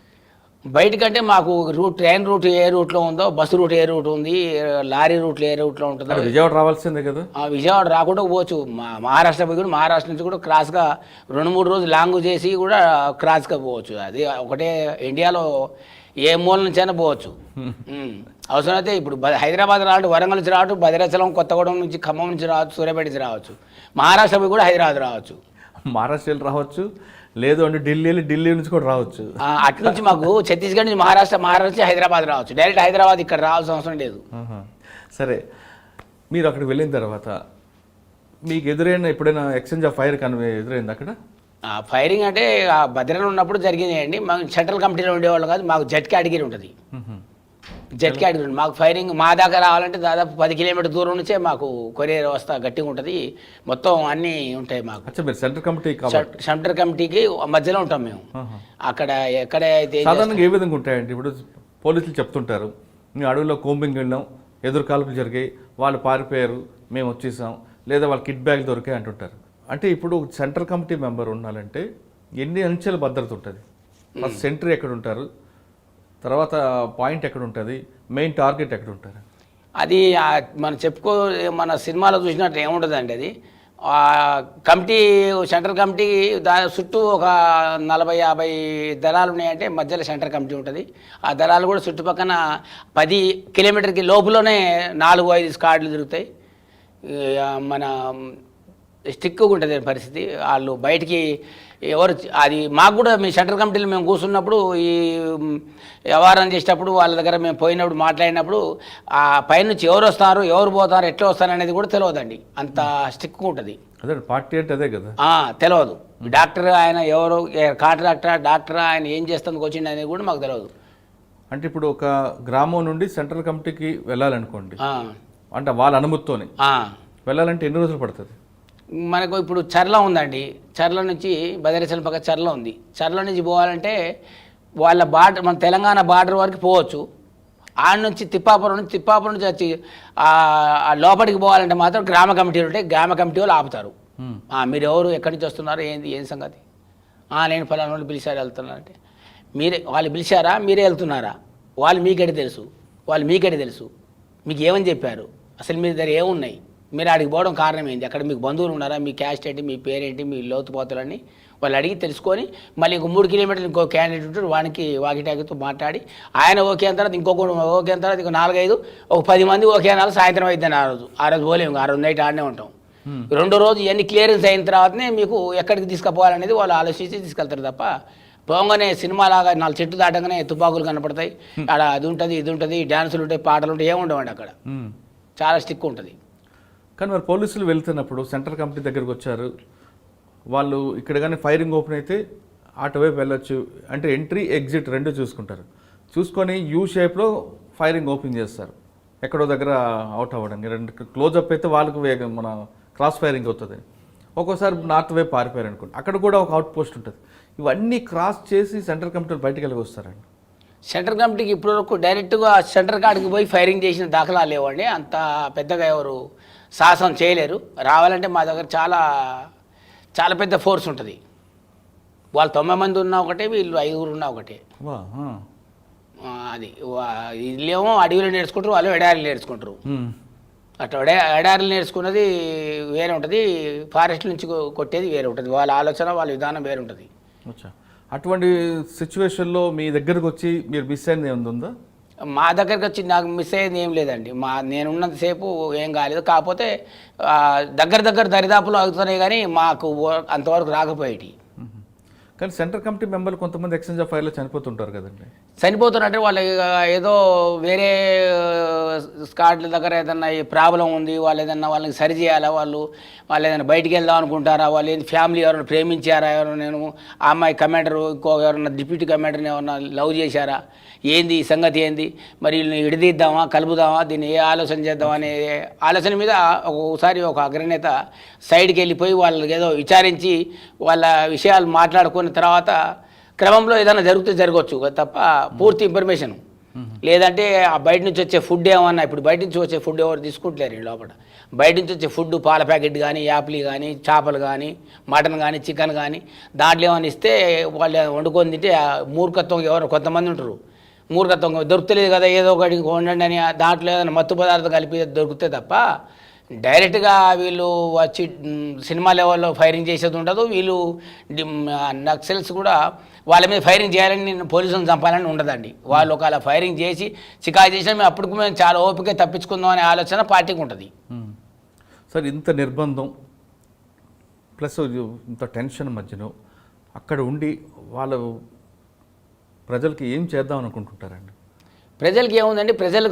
బయటకంటే మాకు ట్రైన్ రూట్ ఏ రూట్లో ఉందో, బస్సు రూట్ ఏ రూట్ ఉంది, లారీ రూట్లో ఏ రూట్లో ఉంటుందో. విజయవాడ రావాల్సిందే కదా? విజయవాడ రాకుండా పోవచ్చు. మహారాష్ట్ర పోయి కూడా మహారాష్ట్ర నుంచి కూడా క్రాస్గా 2-3 రోజులు లాంగ్ చేసి కూడా క్రాస్గా పోవచ్చు. అది ఒకటే ఇండియాలో ఏ మూల నుంచి అయినా పోవచ్చు. అవసరమైతే ఇప్పుడు హైదరాబాద్ రావడం, వరంగల్ నుంచి రావడం, భద్రాచలం, కొత్తగూడెం నుంచి, ఖమ్మం నుంచి రావచ్చు, సూర్యాపేట నుంచి రావచ్చు. మహారాష్ట్ర పోయి కూడా హైదరాబాద్ రావచ్చు. మహారాష్ట్ర రావచ్చు, లేదు అంటే ఢిల్లీ నుంచి కూడా రావచ్చు. అటు నుంచి మాకు ఛత్తీస్గఢ్ నుంచి మహారాష్ట్ర నుంచి హైదరాబాద్ రావచ్చు. డైరెక్ట్ హైదరాబాద్ ఇక్కడ రావాల్సిన అవసరం లేదు. సరే, మీరు అక్కడికి వెళ్ళిన తర్వాత మీకు ఎదురైన ఎప్పుడైనా ఎక్స్చేంజ్ ఆఫ్ ఫైర్ కానీ ఎదురైంది అక్కడ? ఫైరింగ్ అంటే భద్రలో ఉన్నప్పుడు జరిగిందండి. మాకు సెంట్రల్ కమిటీలో ఉండేవాళ్ళు కాదు, మాకు జెట్ కేటగిరీ ఉంటుంది. జెట్ కేటగిరీ మాకు ఫైరింగ్ మా దాకా రావాలంటే దాదాపు 10 కిలోమీటర్ దూరం నుంచే మాకు కొరియర్ వ్యవస్థ గట్టిగా ఉంటుంది. మొత్తం అన్నీ ఉంటాయి మాకు. సెంటర్ కమిటీకి మధ్యలో ఉంటాం మేము. అక్కడ ఎక్కడైతే సాధారణంగా ఏ విధంగా ఉంటాయండి? ఇప్పుడు పోలీసులు చెప్తుంటారు, మేము అడవిలో కోంబింగ్ వెళ్ళాం, ఎదురు కాల్పులు జరిగాయి, వాళ్ళు పారిపోయారు, మేము వచ్చేసాం, లేదా వాళ్ళ కిట్ బ్యాగ్ దొరికాయి అంటుంటారు. అంటే ఇప్పుడు సెంట్రల్ కమిటీ మెంబర్ ఉండాలంటే ఎన్ని అంచెల భద్రత ఉంటుంది? ఫస్ట్ సెంట్రీ ఎక్కడ ఉంటారు, తర్వాత పాయింట్ ఎక్కడ ఉంటుంది, మెయిన్ టార్గెట్ ఎక్కడ ఉంటారు? అది మన సినిమాలో చూసినట్టు ఏముంటుందండి. అది కమిటీ, సెంట్రల్ కమిటీ చుట్టూ ఒక 40-50 దళాలు ఉన్నాయంటే మధ్యలో సెంట్రల్ కమిటీ ఉంటుంది. ఆ దళాలు కూడా చుట్టుపక్కల 10 కిలోమీటర్కి లోపులోనే 4-5 స్క్వాడ్లు తిరుగుతాయి. మన స్టిక్గా ఉంటుంది పరిస్థితి. వాళ్ళు బయటికి ఎవరు అది మాకు కూడా మీ సెంట్రల్ కమిటీలో మేము కూర్చున్నప్పుడు ఈ వ్యవహారం చేసేటప్పుడు వాళ్ళ దగ్గర మేము పోయినప్పుడు మాట్లాడినప్పుడు ఆ పైనుంచి ఎవరు వస్తారు, ఎవరు పోతారు, ఎట్లా వస్తారు అనేది కూడా తెలియదండి. అంత స్టిక్గా ఉంటుంది. అదే పార్టీ అంటే అదే కదా, తెలియదు. డాక్టర్ ఆయన ఎవరు, కాంట్రాక్టర్ డాక్టర్ ఆయన ఏం చేస్తుంది వచ్చింది అనేది కూడా మాకు తెలియదు. అంటే ఇప్పుడు ఒక గ్రామం నుండి సెంట్రల్ కమిటీకి వెళ్ళాలనుకోండి, అంటే వాళ్ళ అనుమతితోనే వెళ్ళాలంటే ఎన్ని రోజులు పడుతుంది? మనకు ఇప్పుడు చర్ల ఉందండి, చర్ల నుంచి భద్రాచలం పక్క చర్ల ఉంది. చర్ల నుంచి పోవాలంటే వాళ్ళ బార్డర్, మన తెలంగాణ బార్డర్ వరకు పోవచ్చు. ఆడ నుంచి తిప్పాపురం నుంచి వచ్చి లోపలికి పోవాలంటే మాత్రం గ్రామ కమిటీలు ఉంటాయి. గ్రామ కమిటీ వాళ్ళు ఆపుతారు. మీరు ఎవరు, ఎక్కడి నుంచి వస్తున్నారు, ఏం సంగతి, నేను ఫలానా వాళ్ళు పిలిచారు వెళ్తున్నారంటే, వాళ్ళు పిలిచారా, మీరే వెళ్తున్నారా, వాళ్ళు మీకెడ తెలుసు, మీకు ఏమని చెప్పారు, అసలు మీ దగ్గర ఏమున్నాయి, మీరు అడిగి పోవడం కారణం ఏంటి, అక్కడ మీకు బంధువులు ఉన్నారా, మీ క్యాస్ట్ ఏంటి, మీ పేరేంటి, మీ లోతుపోతులని వాళ్ళు అడిగి తెలుసుకొని మళ్ళీ ఇంకో 3 కిలోమీటర్లు ఇంకో క్యాండిడేట్ ఉంటాడు, వానికి వాకిటాకితో మాట్లాడి ఆయన ఓకే అయిన తర్వాత ఇంకొకటి ఓకే అయిన తర్వాత ఇంకో 4-5 ఒక 10 మంది ఓకే అన్నారు. సాయంత్రం అయిద్దని ఆ రోజు పోలేము, ఆ రోజు నైట్ ఆడనే ఉంటాం. 2వ రోజు ఇవన్నీ క్లియరెన్స్ అయిన తర్వాతనే మీకు ఎక్కడికి తీసుకుపోవాలనేది వాళ్ళు ఆలోచించి తీసుకెళ్తారు తప్ప పోగానే సినిమాలాగా 4 చెట్టు దాటంగానే తుపాకులు కనపడతాయి, అక్కడ అది ఉంటుంది, ఇది ఉంటుంది, డ్యాన్సులు ఉంటాయి, పాటలు ఉంటాయి, ఏముండవండి అక్కడ. చాలా స్టిక్ ఉంటుంది. కానీ మరి పోలీసులు వెళ్తున్నప్పుడు సెంట్రల్ కమిటీ దగ్గరకు వచ్చారు, వాళ్ళు ఇక్కడ కానీ ఫైరింగ్ ఓపెన్ అయితే అటువైపు వెళ్ళొచ్చు అంటే ఎంట్రీ ఎగ్జిట్ 2 చూసుకుంటారు. చూసుకొని యూ షేప్లో ఫైరింగ్ ఓపెన్ చేస్తారు, ఎక్కడో దగ్గర అవుట్ అవ్వడానికి. 2 క్లోజ్అప్ అయితే వాళ్ళకు మన క్రాస్ ఫైరింగ్ అవుతుంది. ఒక్కోసారి నార్త్ వైపు పారిపోయారు అనుకోండి, అక్కడ కూడా ఒక అవుట్ పోస్ట్ ఉంటుంది. ఇవన్నీ క్రాస్ చేసి సెంట్రల్ కమిటీలు బయటకు వెళ్ళి వస్తారండి. సెంట్రల్ కమిటీకి ఇప్పటివరకు డైరెక్ట్గా సెంటర్ కాడికి పోయి ఫైరింగ్ చేసిన దాఖలాలు లేవండి. అంత పెద్దగా ఎవరు సాహసం చేయలేరు. రావాలంటే మా దగ్గర చాలా చాలా పెద్ద ఫోర్స్ ఉంటుంది. వాళ్ళు 90 మంది ఉన్నా ఒకటే, వీళ్ళు 5 ఉన్నా ఒకటే. అది వీళ్ళేమో అడవిలో నేర్చుకుంటారు, వాళ్ళు ఎడారిలో నేర్చుకుంటారు. అట్లా ఎడారిలో నేర్చుకున్నది వేరే ఉంటుంది, ఫారెస్ట్ నుంచి కొట్టేది వేరే ఉంటుంది. వాళ్ళ ఆలోచన, వాళ్ళ విధానం వేరే ఉంటుంది. అటువంటి సిచ్యువేషన్లో మీ దగ్గరకు వచ్చి మీరు మిస్ అయింది ఏమైనా ఉందా? మా దగ్గరకు వచ్చి నాకు మిస్ అయ్యేది ఏం లేదండి. నేనున్నంతసేపు ఏం కాలేదు. కాకపోతే దగ్గర దరిదాపులు అవుతున్నాయి, కానీ మాకు అంతవరకు రాకపోయేటి. కానీ సెంట్రల్ కమిటీ మెంబర్లు కొంతమంది ఎక్స్చేంజ్ ఆఫ్ ఫైర్లో చనిపోతుంటారు కదండి. చనిపోతున్నట్టే వాళ్ళు ఏదో వేరే స్కాడ్ల దగ్గర ఏదన్నా ప్రాబ్లం ఉంది, వాళ్ళు ఏదన్నా వాళ్ళకి సరి చేయాలా, వాళ్ళు ఏదైనా బయటికి వెళ్దాం అనుకుంటారా, వాళ్ళు ఏంటి ఫ్యామిలీ ఎవరైనా ప్రేమించారా, ఎవరైనా నేను ఆ అమ్మాయి కమాండరు ఇంకో ఎవరైనా డిప్యూటీ కమాండర్ని ఎవరైనా లవ్ చేశారా, ఏంది ఈ సంగతి ఏంది, మరి వీళ్ళని విడదీద్దామా కలుపుదామా, దీన్ని ఏ ఆలోచన చేద్దాం అనే ఆలోచన మీద ఒకసారి ఒక అగ్రనేత సైడ్కి వెళ్ళిపోయి వాళ్ళకి ఏదో విచారించి వాళ్ళ విషయాలు మాట్లాడుకున్న తర్వాత క్రమంలో ఏదైనా జరిగితే జరగవచ్చు తప్ప పూర్తి ఇన్ఫర్మేషన్ లేదంటే ఆ బయట నుంచి వచ్చే ఫుడ్ ఏమన్నా, ఇప్పుడు బయట నుంచి వచ్చే ఫుడ్ ఎవరు తీసుకుంటలేరు లోపల. బయట నుంచి వచ్చే ఫుడ్ పాల ప్యాకెట్ కానీ, యాపిల్ కానీ, చేపలు కానీ, మటన్ కానీ, చికెన్ కానీ, దాంట్లో ఏమైనా ఇస్తే వాళ్ళు వండుకొని తింటే మూర్ఖత్వం ఎవరు కొంతమంది ఉంటారు. మూర్ఖత్వం దొరుకుతలేదు కదా ఏదో ఒకటి వండండి అని దాంట్లో ఏదైనా మత్తు పదార్థం కలిపి దొరికితే తప్ప డైరెక్ట్గా వీళ్ళు వచ్చి సినిమా లెవెల్లో ఫైరింగ్ చేసేది ఉండదు. వీళ్ళు నక్సల్స్ కూడా వాళ్ళ మీద ఫైరింగ్ చేయాలని, నేను పోలీసులను చంపాలని ఉండదండి. వాళ్ళు ఒకవేళ ఫైరింగ్ చేసి చికాకు చేసినా మేము అప్పటికి మేము చాలా ఓపిక తప్పించుకుందాం అనే ఆలోచన పార్టీకి ఉంటుంది. సార్, ఇంత నిర్బంధం ప్లస్ ఇంత టెన్షన్ మధ్యలో అక్కడ ఉండి వాళ్ళు ప్రజలకి ఏం చేద్దాం అనుకుంటుంటారండి? ప్రజలకి ఏముందండి, ప్రజల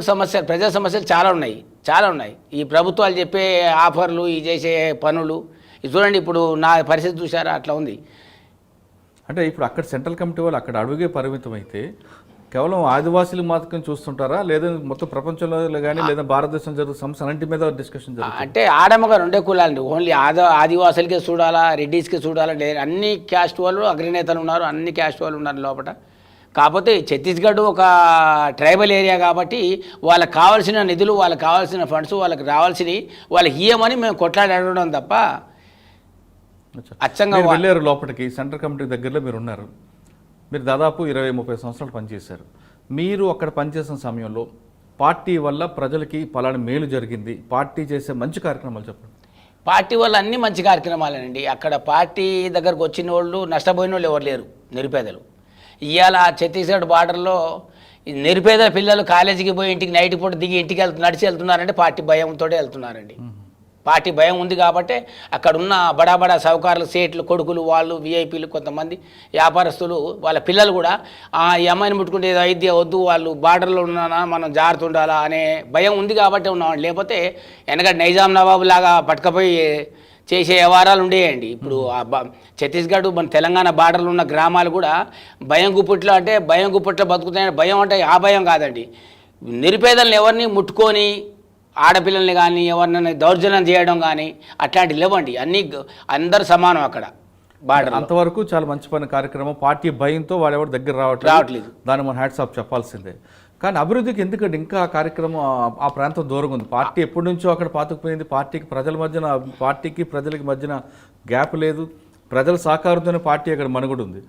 సమస్యలు చాలా ఉన్నాయి. ఈ ప్రభుత్వాలు చెప్పే ఆఫర్లు, ఈ చేసే పనులు ఇది చూడండి. ఇప్పుడు నా పరిస్థితి చూసారా, అట్లా ఉంది. అంటే ఇప్పుడు అక్కడ సెంట్రల్ కమిటీ వాళ్ళు అక్కడ అడుగే పరిమితం అయితే కేవలం ఆదివాసీలు మాత్రం చూస్తుంటారా, లేదా మొత్తం ప్రపంచంలో కానీ లేదా భారతదేశం జరుగుతున్న సమస్య అన్నింటి మీద డిస్కషన్ జరుగుతుంది? అంటే ఆడమగా రెండే కులాలండి. ఓన్లీ ఆదివాసులకే చూడాలా, రెడ్డిస్కే చూడాలా, అన్ని క్యాస్ట్ వాళ్ళు అగ్రనేతలు ఉన్నారు, అన్ని క్యాస్ట్ వాళ్ళు ఉన్నారు లోపల. కాకపోతే ఛత్తీస్గఢ్ ఒక ట్రైబల్ ఏరియా కాబట్టి వాళ్ళకి కావాల్సిన నిధులు, వాళ్ళకి కావాల్సిన ఫండ్స్, వాళ్ళకి రావాల్సినవి వాళ్ళకి ఇయ్యమని మేము కొట్లాడి అడగడం తప్ప అచ్చంగా వెళ్ళారు లోపలికి. సెంట్రల్ కమిటీ దగ్గరలో మీరు ఉన్నారు. మీరు దాదాపు 20-30 సంవత్సరాలు పనిచేశారు. మీరు అక్కడ పనిచేసిన సమయంలో పార్టీ వల్ల ప్రజలకి పలానా మేలు జరిగింది, పార్టీ చేసే మంచి కార్యక్రమాలు చెప్పండి. పార్టీ వల్ల అన్ని మంచి కార్యక్రమాలేనండి. అక్కడ పార్టీ దగ్గరకు వచ్చిన వాళ్ళు, నష్టపోయిన వాళ్ళు ఎవరు లేరు, నిరుపేదలు. ఇవాళ ఛత్తీస్గఢ్ బార్డర్లో నిరుపేద పిల్లలు కాలేజీకి పోయి ఇంటికి నైట్ పూట దిగి ఇంటికి నడిచి వెళ్తున్నారంటే పార్టీ భయంతో వెళ్తున్నారండి. పార్టీ భయం ఉంది కాబట్టి అక్కడ ఉన్న బడా సౌకర్యాలు, సేట్లు కొడుకులు, వాళ్ళు విఐపీలు, కొంతమంది వ్యాపారస్తులు వాళ్ళ పిల్లలు కూడా ఈ అమ్మాయిని ముట్టుకుంటే ఏదో అయితే వద్దు, వాళ్ళు బార్డర్లో ఉన్నానా మనం జాగ్రత్త ఉండాలా అనే భయం ఉంది కాబట్టి ఉన్నామండి. లేకపోతే వెనక నైజాం నవాబు లాగా పట్టుకపోయి చేసే వ్యవహారాలు ఉండేయండి. ఇప్పుడు ఛత్తీస్గఢ్ మన తెలంగాణ బార్డర్లో ఉన్న గ్రామాలు కూడా భయం గుప్పట్లో బతుకుతాయని భయం అంటే ఆ భయం కాదండి. నిరుపేదలను ఎవరిని ముట్టుకొని ఆడపిల్లల్ని కానీ ఎవరినైనా దౌర్జన్యం చేయడం కానీ అట్లాంటివి లేవండి. అందరు సమానం అక్కడ బార్డర్. అంతవరకు చాలా మంచి పని కార్యక్రమం. పార్టీ భయంతో వాళ్ళెవరు దగ్గర రావట్లేదు, దాన్ని మనం హ్యాట్స్ ఆఫ్ చెప్పాల్సిందే. కానీ అభివృద్ధికి ఎందుకంటే ఇంకా ఆ కార్యక్రమం ఆ ప్రాంతం దూరంగా ఉంది. పార్టీ ఎప్పటి నుంచో అక్కడ పాతుకుపోయింది. పార్టీకి ప్రజలకి మధ్యన గ్యాప్ లేదు. ప్రజల సహకారంతోనే పార్టీ అక్కడ మనుగడ ఉంది.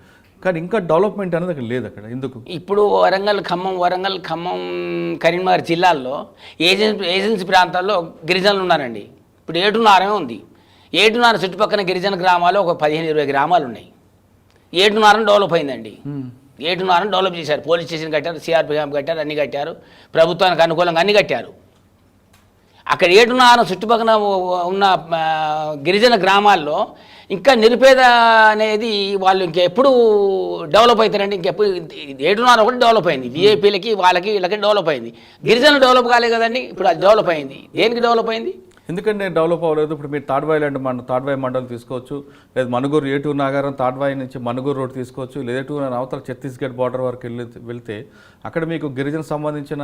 కానీ ఇంకా డెవలప్మెంట్ అనేది అక్కడ లేదు. అక్కడ ఎందుకు? ఇప్పుడు వరంగల్, ఖమ్మం, కరీంనగర్ జిల్లాల్లో ఏజెన్సీ ప్రాంతాల్లో గిరిజనులు ఉన్నారండి. ఇప్పుడు ఏటున్నారమే ఉంది. ఏటున్నార చుట్టుపక్కల గిరిజన గ్రామాలు ఒక 15-20 గ్రామాలు ఉన్నాయి. ఏటున్నారని డెవలప్ అయిందండి. ఏటున్నారని డెవలప్ చేశారు. పోలీస్ స్టేషన్ కట్టారు, సిఆర్పి క్యాంప్ కట్టారు, అన్నీ కట్టారు. ప్రభుత్వానికి అనుకూలంగా అన్నీ కట్టారు. అక్కడ ఏటున్నారం చుట్టుపక్కల ఉన్న గిరిజన గ్రామాల్లో ఇంకా నిరుపేద అనేది వాళ్ళు ఇంకెప్పుడు డెవలప్ అవుతారండి. ఇంకెప్పుడు ఏటున్నారం ఒకటి డెవలప్ అయింది. విఐపీలకి వీళ్ళకి డెవలప్ అయింది. గిరిజనులు డెవలప్ కాలేదు కదండి. ఇప్పుడు అది డెవలప్ అయింది. దేనికి డెవలప్ అయింది? ఎందుకంటే డెవలప్ అవ్వలేదు. ఇప్పుడు మీరు తాడ్వాయి మండలం తీసుకోవచ్చు, లేదా మనుగూరు, ఏటూరు నాగారం, తాడ్వాయి నుంచి మనుగూరు రోడ్ తీసుకోవచ్చు, లేదా ఏటూరు అవతల ఛత్తీస్గఢ్ బార్డర్ వరకు వెళ్తే అక్కడ మీకు గిరిజన సంబంధించిన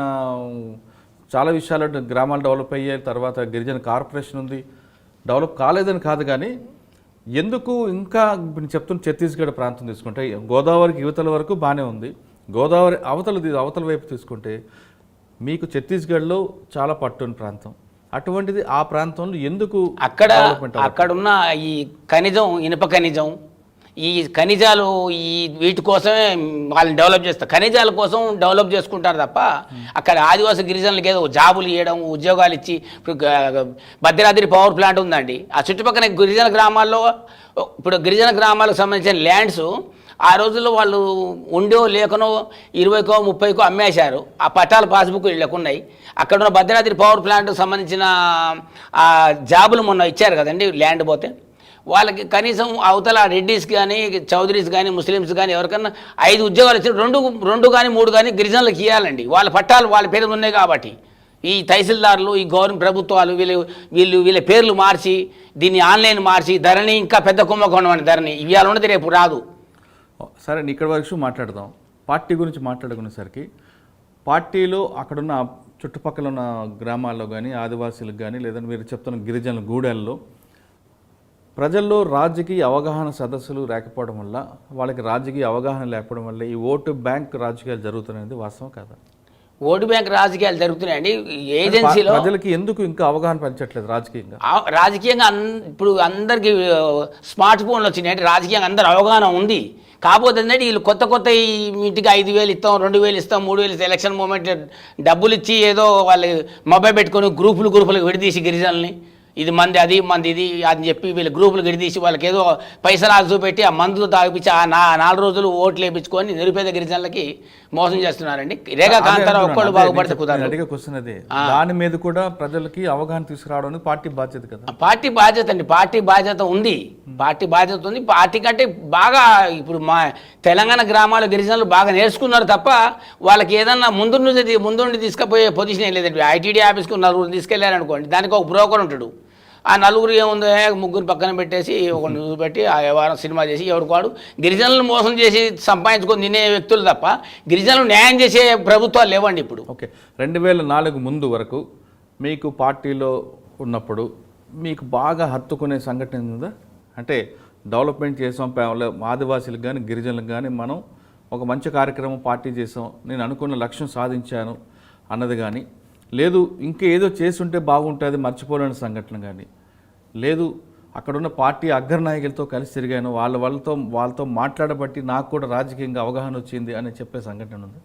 చాలా విషయాలు గ్రామాలు డెవలప్ అయ్యాయి. తర్వాత గిరిజన కార్పొరేషన్ ఉంది. డెవలప్ కాలేదని కాదు, కానీ ఎందుకు ఇంకా చెప్తున్న ఛత్తీస్గఢ్ ప్రాంతం తీసుకుంటే గోదావరికి యువతల వరకు బాగానే ఉంది. గోదావరి అవతల వైపు తీసుకుంటే మీకు ఛత్తీస్గఢ్లో చాలా పట్టుని ప్రాంతం, అటువంటిది ఆ ప్రాంతంలో ఎందుకు అక్కడున్న ఈ ఖనిజం, ఇనుప ఖనిజం, ఈ ఖనిజాలు వీటి కోసమే వాళ్ళని డెవలప్ చేస్తారు, ఖనిజాల కోసం డెవలప్ చేసుకుంటారు తప్ప అక్కడ ఆదివాసీ గిరిజనులకి ఏదో జాబులు ఇవ్వడం, ఉద్యోగాలు ఇచ్చి, ఇప్పుడు భద్రాద్రి పవర్ ప్లాంట్ ఉందండి, ఆ చుట్టుపక్కల గిరిజన గ్రామాల్లో, ఇప్పుడు గిరిజన గ్రామాలకు సంబంధించిన ల్యాండ్స్ ఆ రోజుల్లో వాళ్ళు ఉండో లేకనో 20కో 30కో అమ్మేశారు, ఆ పట్టాలు పాస్బుక్ వీళ్ళకు ఉన్నాయి. అక్కడ ఉన్న భద్రాద్రి పవర్ ప్లాంట్కి సంబంధించిన ఆ జాబులు మొన్న ఇచ్చారు కదండి, ల్యాండ్ పోతే వాళ్ళకి కనీసం అవతల రెడ్డిస్ కానీ, చౌదరీస్ కానీ, ముస్లిమ్స్ కానీ ఎవరికన్నా 5 ఉద్యోగాలు ఇచ్చి 2 కానీ 3 కానీ గిరిజనులకు ఇవ్వాలండి. వాళ్ళ పట్టాలు వాళ్ళ పేరు ఉన్నాయి కాబట్టి ఈ తహసీల్దారులు, ఈ గవర్నమెంట్ ప్రభుత్వాలు వీళ్ళ పేర్లు మార్చి, దీన్ని ఆన్లైన్ మార్చి, ధరని ఇంకా పెద్ద కుంభకోణం అని ధరని ఇవాళ ఉన్నది రేపు రాదు. సరే, ఇక్కడ వరకు మాట్లాడదాం. పార్టీ గురించి మాట్లాడుకునేసరికి పార్టీలో అక్కడున్న చుట్టుపక్కల ఉన్న గ్రామాల్లో కానీ, ఆదివాసీలకు కానీ, లేదంటే మీరు చెప్తున్న గిరిజనుల గూడెల్లో ప్రజల్లో రాజకీయ అవగాహన సదస్సులు లేకపోవడం వల్ల, వాళ్ళకి రాజకీయ అవగాహన లేకపోవడం వల్ల ఈ ఓటు బ్యాంక్ రాజకీయాలు జరుగుతున్నది వాస్తవం కాదా? ఓటు బ్యాంక్ రాజకీయాలు జరుగుతున్నాయండి. ఏజెన్సీలో ప్రజలకి ఎందుకు ఇంకా అవగాహన పెంచట్లేదు రాజకీయంగా ఇప్పుడు అందరికి స్మార్ట్ ఫోన్లు వచ్చినాయి, రాజకీయంగా అందరు అవగాహన ఉంది. కాకపోతే ఏంటంటే వీళ్ళు కొత్త ఇంటికి 5,000 ఇస్తాం, 2,000 ఇస్తాం, 3,000 ఇస్తాం, ఎలక్షన్ మూమెంట్ డబ్బులు ఇచ్చి ఏదో వాళ్ళు మొబైల్ పెట్టుకొని గ్రూపులకు విడదీసి గిరిజనుల్ని ఇది మంది అది మంది ఇది అని చెప్పి వీళ్ళు గ్రూపులు గిడిదీసి వాళ్ళకి ఏదో పైసలు చూపెట్టి ఆ మందు తాగిపించి ఆ 4 రోజులు ఓట్లు వేయించుకొని నిరుపేద గిరిజనులకి మోసం చేస్తున్నారండి. రేఖా కాంతారావు ఒక్కళ్ళు బాగుపడితే కుదరదు. దాని మీద కూడా ప్రజలకి అవగాహన తీసుకురావడం పార్టీ బాధ్యత కదా. పార్టీ బాధ్యత అండి, పార్టీ బాధ్యత ఉంది. పార్టీ కంటే బాగా ఇప్పుడు మా తెలంగాణ గ్రామాల గిరిజనులు బాగా నేర్చుకున్నారు తప్ప వాళ్ళకి ఏదన్నా ముందుండి తీసుకుపోయే పొజిషన్ ఏం లేదండి. ఐటీడీ ఆఫీస్కి 4 తీసుకెళ్లారనుకోండి, దానికి ఒక బ్రోకర్ ఉంటాడు. ఆ 4 ఏముందో 3 పక్కన పెట్టేసి ఒక న్యూస్ పెట్టి ఆ వ్యవహారం సినిమా చేసి ఎవరికాడు గిరిజనులను మోసం చేసి సంపాదించుకొని తినే వ్యక్తులు తప్ప గిరిజనులు న్యాయం చేసే ప్రభుత్వాలు లేవండి ఇప్పుడు. ఓకే, 2004 ముందు వరకు మీకు పార్టీలో ఉన్నప్పుడు మీకు బాగా హత్తుకునే సంఘటన ఉందా? అంటే డెవలప్మెంట్ చేసాం, ఆదివాసీలకు కానీ గిరిజనులకు కానీ మనం ఒక మంచి కార్యక్రమం పార్టీ చేసాం, నేను అనుకున్న లక్ష్యం సాధించాను అన్నది కానీ, లేదు ఇంకేదో చేస్తుంటే బాగుంటుంది మర్చిపోలేని సంఘటన కానీ, లేదు అక్కడున్న పార్టీ అగ్రనాయకులతో కలిసి తిరిగాను, వాళ్ళతో మాట్లాడబట్టి నాకు కూడా రాజకీయంగా అవగాహన వచ్చింది అని చెప్పే సంఘటన ఉంది?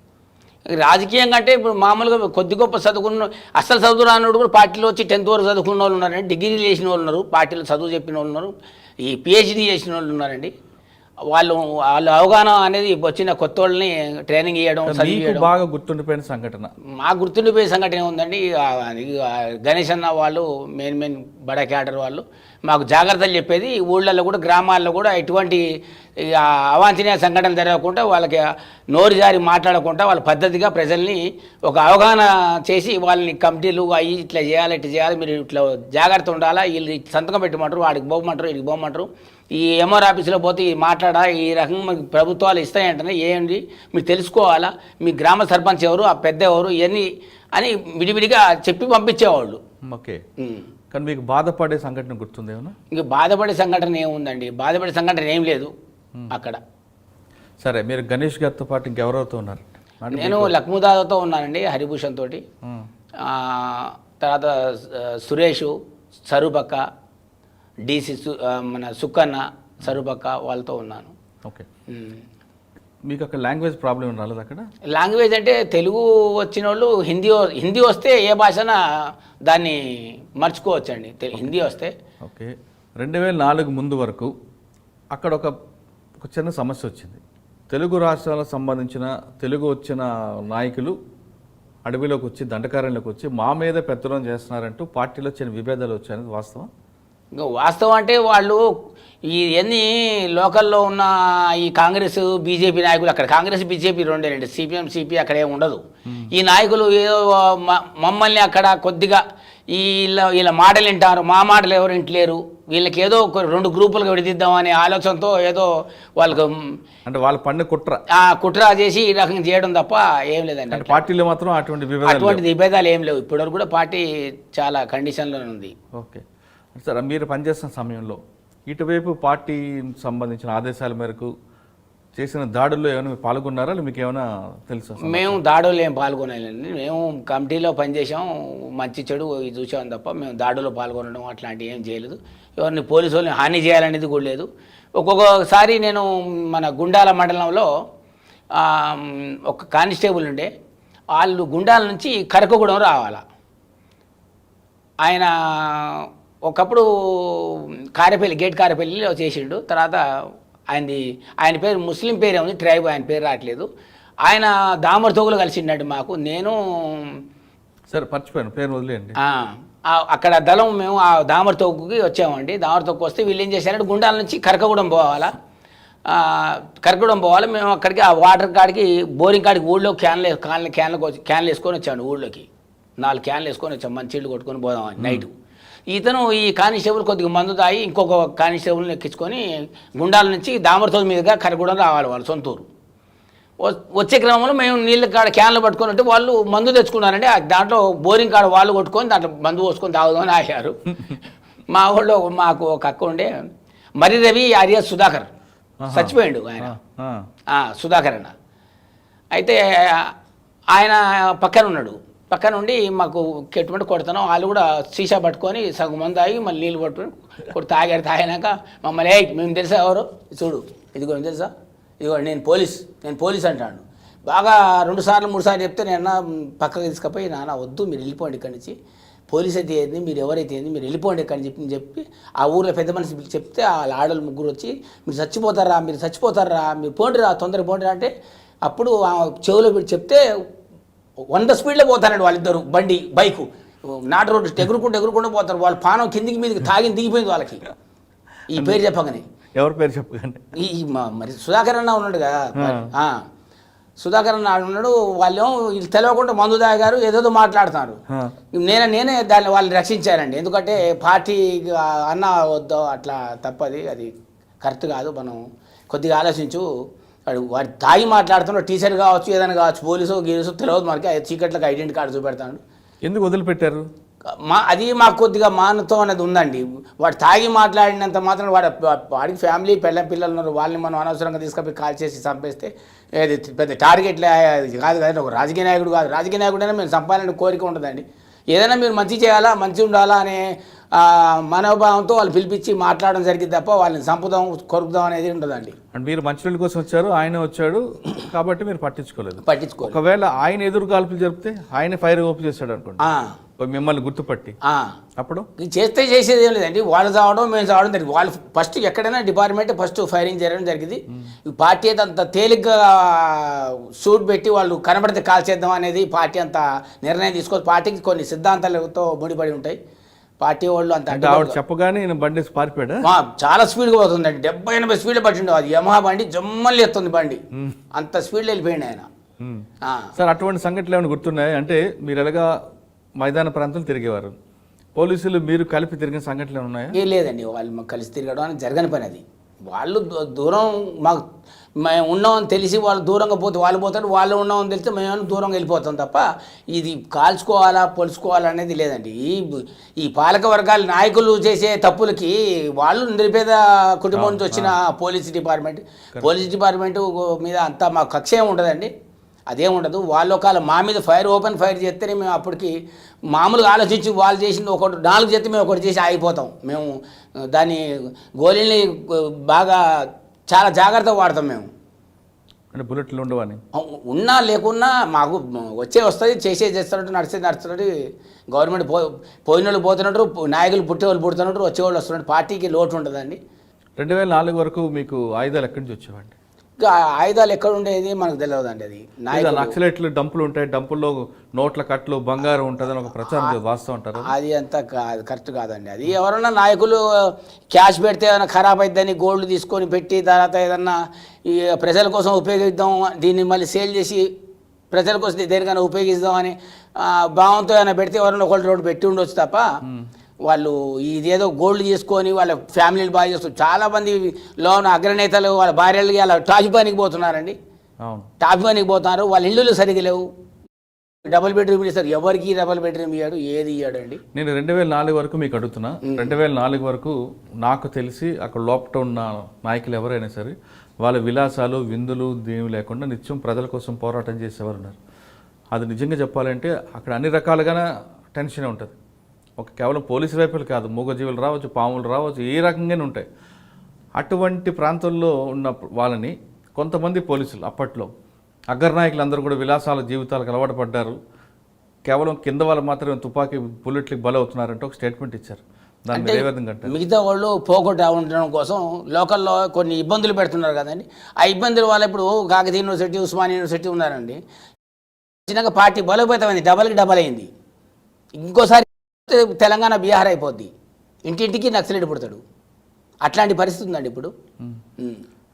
రాజకీయంగా అంటే ఇప్పుడు మామూలుగా కొద్ది గొప్ప చదువుకున్న అసలు చదువు రానోడు కూడా పార్టీలో వచ్చి 10th వరకు చదువుకున్న వాళ్ళు ఉన్నారండి, డిగ్రీలు చేసిన వాళ్ళు ఉన్నారు, పార్టీలో చదువు చెప్పిన వాళ్ళు ఉన్నారు, ఈ పిహెచ్డీ చేసిన వాళ్ళు ఉన్నారండి. వాళ్ళు అవగాహన అనేది వచ్చిన కొత్త వాళ్ళని ట్రైనింగ్ ఇవ్వడం, బాగా గుర్తుండిపోయిన సంఘటన? మాకు గుర్తుండిపోయే సంఘటన ఉందండి. గణేష్ అన్న వాళ్ళు మెయిన్ బడా క్యాడర్ వాళ్ళు మాకు జాగ్రత్తలు చెప్పేది, ఊళ్ళల్లో కూడా గ్రామాల్లో కూడా ఎటువంటి అవాంఛనీయ సంఘటన జరగకుండా, వాళ్ళకి నోరు జారి మాట్లాడకుండా వాళ్ళ పద్ధతిగా ప్రజల్ని ఒక అవగాహన చేసి వాళ్ళని కమిటీలు అవి ఇట్లా చేయాలి, మీరు ఇట్లా జాగ్రత్త ఉండాలా, వీళ్ళు సంతకం పెట్టమంటారు, వాడికి పోమంటారు, వీడికి పోమంటారు, ఈ ఎంఆర్ ఆఫీసులో పోతే ఈ రకంగా ప్రభుత్వాలు ఇస్తాయంటనే ఏంటి మీరు తెలుసుకోవాలా, మీ గ్రామ సర్పంచ్ ఎవరు, ఆ పెద్ద ఎవరు, ఇవన్నీ అని విడివిడిగా చెప్పి పంపించేవాళ్ళు. ఓకే, కానీ మీకు బాధపడే సంఘటన గుర్తుందేమన్నా? ఇంక బాధపడే సంఘటన ఏముందండి, బాధపడే సంఘటన ఏం లేదు అక్కడ. సరే, మీరు గణేష్ గారితో పాటు ఇంకెవరెవరితో ఉన్నారు? నేను లక్ష్మీదాతో ఉన్నానండి, హరిభూషణ్ తోటి, తర్వాత సురేష్, సరుబక్క, డిసి మన సుక్కన్న, సరుబక్క వాళ్ళతో ఉన్నాను. ఓకే, మీకు అక్కడ లాంగ్వేజ్ ప్రాబ్లం రాలేదు? అక్కడ లాంగ్వేజ్ అంటే తెలుగు వచ్చిన వాళ్ళు హిందీ వస్తే ఏ భాషన దాన్ని మర్చుకోవచ్చండి, హిందీ వస్తే. ఓకే, 2004 ముందు వరకు అక్కడ ఒక చిన్న సమస్య వచ్చింది. తెలుగు రాష్ట్రాలకు సంబంధించిన తెలుగు వచ్చిన నాయకులు అడవిలోకి వచ్చి, దండకారణ్యంలోకి వచ్చి మా మీద పెత్తనం చేస్తున్నారంటూ పార్టీలో చిన్న విభేదాలు వచ్చాయనేది వాస్తవం? ఇంకా వాస్తవం అంటే వాళ్ళు ఇవన్నీ లోకల్లో ఉన్న ఈ కాంగ్రెస్ బీజేపీ నాయకులు, అక్కడ కాంగ్రెస్ బీజేపీ రెండేనండి, సిపిఎం సిపి అక్కడ ఏమి ఉండదు. ఈ నాయకులు ఏదో మమ్మల్ని అక్కడ కొద్దిగా వీళ్ళ మాటలు వింటారు, మా మాటలు ఎవరు వింటలేరు, వీళ్ళకి ఏదో 2 గ్రూపులుగా విడిదిద్దామనే ఆలోచనతో ఏదో వాళ్ళకు అంటే వాళ్ళ పన్ను కుట్ర చేసి ఈ రకంగా చేయడం తప్ప ఏం లేదండి. పార్టీలో మాత్రం అటువంటి విభేదాలు ఏం లేవు. ఇప్పటివరకు కూడా పార్టీ చాలా కండిషన్లో ఉంది. ఓకే, సరే, మీరు పనిచేస్తున్న సమయంలో ఇటువైపు పార్టీకి సంబంధించిన ఆదేశాల మేరకు చేసిన దాడుల్లో ఏమైనా మీరు పాల్గొన్నారా మీకు ఏమైనా తెలుసా? మేము దాడుల్లో ఏం పాల్గొనాలండి. మేము కమిటీలో పనిచేసాం, మంచి చెడు ఇది చూసాం తప్ప మేము దాడుల్లో పాల్గొనడం అట్లాంటివి ఏం చేయలేదు. ఎవరిని పోలీసు వాళ్ళని హాని చేయాలనేది కూడా లేదు. ఒక్కొక్కసారి నేను మన గుండాల మండలంలో ఒక కానిస్టేబుల్ ఉండే, వాళ్ళు గుండాల నుంచి కరకగూడెం రావాలా. ఆయన ఒకప్పుడు గేట్ కారేపల్లిలో చేసిండు. తర్వాత ఆయన పేరు ముస్లిం పేరే ఉంది, ట్రైబ్, ఆయన పేరు రావట్లేదు. ఆయన దామర్ తోగులు కలిసిండండి మాకు. నేను సరే మర్చిపోయాను, పేరు వదిలేయండి. అక్కడ దళం మేము ఆ దామర్ తోగుకి వచ్చామండి. దామర్ తోగు వస్తే వీళ్ళు ఏం చేశారంటే గుండాల నుంచి కరకగూడెం పోవాలా. మేము అక్కడికి ఆ వాటర్ కాడికి బోరింగ్ కాడికి ఊళ్ళో క్యాన్లు వేసుకొని వచ్చాను. ఊళ్ళోకి 4 క్యాన్లు వేసుకొని వచ్చాం, మంచిళ్ళు కొట్టుకొని పోదామని నైటు. ఇతను ఈ కానిస్టేబుల్ కొద్దిగా మందు తాగి ఇంకొక కానిస్టేబుల్ని ఎక్కించుకొని గుండాల నుంచి దామరతోలు మీదుగా కరగూడెం రావాలి వాళ్ళు సొంతూరు. వచ్చే క్రమంలో మేము నీళ్ళ కాడ క్యాన్లు పట్టుకొని ఉంటే వాళ్ళు మందు తెచ్చుకున్నారండి. దాంట్లో బోరింగ్ కాడ వాళ్ళు కొట్టుకొని దాంట్లో మందు పోసుకొని తాగుదామని ఆగారు. మా ఊళ్ళో మాకు ఒక అక్క ఉండే, మరి రవి ఆర్య సుధాకర్, చచ్చిపోయాడు ఆయన, సుధాకర్ అన్న. అయితే ఆయన పక్కన ఉన్నాడు. పక్కన ఉండి మాకు కెట్టుమంటే కొడతాను. వాళ్ళు కూడా సీసా పట్టుకొని సగం మంది తాగి మళ్ళీ నీళ్ళు పట్టుకొని తాగినాక మమ్మల్ని మేము తెలుసా ఎవరు చూడు, ఇదిగో తెలుసా, ఇదిగో నేను పోలీస్ అంటాడు. బాగా 2 సార్లు 3 సార్లు చెప్తే నేను పక్కకి తీసుకుపోయి, నాన్న వద్దు మీరు వెళ్ళిపోండి ఇక్కడి నుంచి, పోలీస్ అయితే ఏంది, మీరు ఎవరైతే ఏంది, మీరు వెళ్ళిపోండి ఇక్కడి చెప్పి ఆ ఊర్లో పెద్ద మనిషి చెప్తే వాళ్ళ ఆడవాళ్ళు ముగ్గురు వచ్చి మీరు చచ్చిపోతారా, మీరు పోండిరా, తొందరగా పోండిరా అంటే అప్పుడు చెవులో పెట్టి చెప్తే 100 స్పీడ్లో పోతారండి వాళ్ళిద్దరు. బైకు నాటు రోడ్డు ఎగురుకుంటూ పోతారు. వాళ్ళు పానం కిందికి మీదకి తాగి దిగిపోయింది వాళ్ళకి. ఈ పేరు చెప్పగానే ఎవరి పేరు చెప్పకండి, ఈ మరి సుధాకర్ అన్న ఉన్నాడు కదా, సుధాకర్ అన్న ఉన్నాడు. వాళ్ళు తెలియకుండా మందు తాగారు, ఏదేదో మాట్లాడుతున్నారు. నేనే దాన్ని వాళ్ళని రక్షించానండి. ఎందుకంటే పార్టీ అన్న వద్దు అట్లా తప్పది, అది కరెక్ట్ కాదు, మనం కొద్దిగా ఆలోచించు. వాడు తాగి మాట్లాడుతున్నాడు, టీచర్ కావచ్చు, ఏదైనా కావచ్చు, పోలీసు గీలీసు తెలియదు మనకి. ఐడెంటిటీ ఐడెంటిటీ కార్డు చూపెడతాడు. ఎందుకు వదిలిపెట్టారు? అది మాకు కొద్దిగా మానవత్వం అనేది ఉందండి. వాడు తాగి మాట్లాడినంత మాత్రం వాడికి ఫ్యామిలీ పిల్లలు ఉన్నారు, వాళ్ళని మనం అనవసరంగా తీసుకుపోయి కాల్ చేసి చంపేస్తే ఏది పెద్ద టార్గెట్లే కాదు కదండి. ఒక రాజకీయ నాయకుడు కాదు, రాజకీయ నాయకుడైనా మేము చంపాలని కోరిక ఉంటుందండి. ఏదైనా మీరు మంచి చేయాలా, మంచి ఉండాలా అనే మనోభావంతో వాళ్ళు పిలిపించి మాట్లాడడం జరిగింది తప్ప వాళ్ళని చంపుదాం కొరుకుదాం అనేది ఉండదండి. అంటే మీరు మంచినీళ్ళ కోసం వచ్చారు, ఆయన వచ్చాడు కాబట్టి మీరు పట్టించుకోలేదు. ఒకవేళ ఆయన ఎదురు కాల్పులు జరిపితే ఆయన ఫైర్ ఓపెన్ చేస్తాడు అనుకోండి, మిమ్మల్ని గుర్తుపట్టి, అప్పుడు చేసేది ఏం లేదండి. వాళ్ళు చావడం మేము చావడం జరిగింది. వాళ్ళు ఫస్ట్ ఎక్కడైనా డిపార్ట్మెంట్ ఫస్ట్ ఫైరింగ్ జరగడం జరిగింది. పార్టీ అయితే అంత తేలిగ్గా సూట్ పెట్టి వాళ్ళు కనబడితే కాల్ చేద్దాం అనేది పార్టీ అంత నిర్ణయం తీసుకోవచ్చు. పార్టీకి కొన్ని సిద్ధాంతాలతో ముడిపడి ఉంటాయి. పార్టీ వాళ్ళు అంత చెప్పగానే బండి పారిపోయాడు. చాలా స్పీడ్గా పోతుందండి, 70-80 స్పీడ్లో పట్టిండు. అది యమహా బండి జమ్మల్ని ఎత్తుంది బండి, అంత స్పీడ్లో వెళ్ళిపోయింది ఆయన. సార్ అటువంటి సంఘటనలు ఏమైనా గుర్తున్నాయి? అంటే మీరు ఎలాగా మైదాన ప్రాంతం తిరిగేవారు, పోలీసులు మీరు కలిపి తిరిగిన సంఘటనలు ఉన్నాయా? ఏం లేదండి, వాళ్ళు మాకు కలిసి తిరగడం అని జరగని పని. అది వాళ్ళు దూరం మాకు మేము ఉన్నామని తెలిసి వాళ్ళు దూరంగా పోతే వాళ్ళు పోతారు, వాళ్ళు ఉన్నామని తెలిస్తే మేము దూరంగా వెళ్ళిపోతాం తప్ప ఇది కాల్చుకోవాలా పొలుచుకోవాలా అనేది లేదండి. ఈ పాలక వర్గాల నాయకులు చేసే తప్పులకి వాళ్ళు నిరుపేద కుటుంబం నుంచి వచ్చిన పోలీస్ డిపార్ట్మెంట్ మీద అంతా మాకు కక్ష ఏమి ఉండదండి, అదేం ఉండదు. వాళ్ళు ఒకవేళ మా మీద ఓపెన్ ఫైర్ చేస్తేనే మేము అప్పటికి మామూలుగా ఆలోచించి వాళ్ళు చేసింది ఒకటి 4 చేస్తే మేము ఒకటి చేసి ఆగిపోతాం. మేము దాన్ని గోళీని బాగా చాలా జాగ్రత్తగా వాడతాం మేము. అంటే బుల్లెట్లు ఉండవని ఉన్నా లేకున్నా మాకు వస్తుంది, చేస్తున్నట్టు నడుస్తున్నట్టు. గవర్నమెంట్ పోయిన వాళ్ళు పోతున్నట్టు, నాయకులు పుట్టేవాళ్ళు పుడుతున్నట్టు, వచ్చేవాళ్ళు వస్తున్నట్టు. పార్టీకి లోటు ఉండదండి. 2004 వరకు మీకు ఆయుధాలు ఎక్కడి నుంచి వచ్చేవండి? ఆయుధాలు ఎక్కడ ఉండేది మనకు తెలియదండి. అది నక్సలైట్లు డంపులు ఉంటాయి, డంపుల్లో నోట్ల కట్లు బంగారం ఉంటుందని ఒక ప్రచారం వాస్తవం అంటారు. అది అంత కరెక్ట్ కాదండి. అది ఎవరన్నా నాయకులు క్యాష్ పెడితే ఏదైనా ఖరాబ్ అయిద్దని గోల్డ్ తీసుకొని పెట్టి తర్వాత ఏదన్నా ఈ ప్రజల కోసం ఉపయోగిద్దాం, దీన్ని మళ్ళీ సేల్ చేసి ప్రజల కోసం దేనికైనా ఉపయోగిద్దామని భావంతో ఏమైనా పెడితే ఎవరైనా ఒకటి పెట్టి ఉండొచ్చు తప్ప వాళ్ళు ఇదేదో గోల్డ్ చేసుకొని వాళ్ళ ఫ్యామిలీలు బాగా చేస్తారు. చాలామంది లోన్ అగ్రనేతలు వాళ్ళ భార్యలకి అలా టాపి పనికి పోతున్నారండి, టాపి పనికి పోతున్నారు. వాళ్ళ ఇళ్ళు సరిగ్గా లేవు. డబుల్ బెడ్రూమ్ ఇస్తారు, ఎవరికి డబుల్ బెడ్రూమ్ ఇయ్యాడు, ఏది ఇయ్యాడండి. నేను 2004 వరకు మీకు అడుగుతున్నా. 2004 వరకు నాకు తెలిసి అక్కడ లోపల ఉన్న నాయకులు ఎవరైనా సరే వాళ్ళ విలాసాలు విందులు దేవి లేకుండా నిత్యం ప్రజల కోసం పోరాటం చేసేవారు ఉన్నారు. అది నిజంగా చెప్పాలంటే అక్కడ అన్ని రకాలుగానే టెన్షన్ ఉంటుంది. ఒక కేవలం పోలీసు వైపులు కాదు, మూగజీవులు రావచ్చు, పాములు రావచ్చు, ఏ రకంగానే ఉంటాయి. అటువంటి ప్రాంతంలో ఉన్న వాళ్ళని కొంతమంది పోలీసులు అప్పట్లో అగ్రనాయకులు అందరూ కూడా విలాసాల జీవితాలకు అలవాటు పడ్డారు, కేవలం కింద వాళ్ళు మాత్రమే తుపాకీ బుల్లెట్లకి బలవుతున్నారంటే ఒక స్టేట్మెంట్ ఇచ్చారు. దాన్ని మీరు ఏ విధంగా అంటే మిగతా వాళ్ళు పోగొట్ట ఉండడం కోసం లోకల్లో కొన్ని ఇబ్బందులు పెడుతున్నారు కదండి. ఆ ఇబ్బందుల వల్ల ఇప్పుడు కాకతీయ యూనివర్సిటీ, ఉస్మానియా యూనివర్సిటీ ఉన్నారండి. చిన్నగా పార్టీ బలోపేతమైంది, డబల్ అయింది. ఇంకోసారి తెలంగాణ బీహార్ అయిపోద్ది, ఇంటింటికి నక్సలైట్ పుడతాడు. అట్లాంటి పరిస్థితి ఉందండి ఇప్పుడు.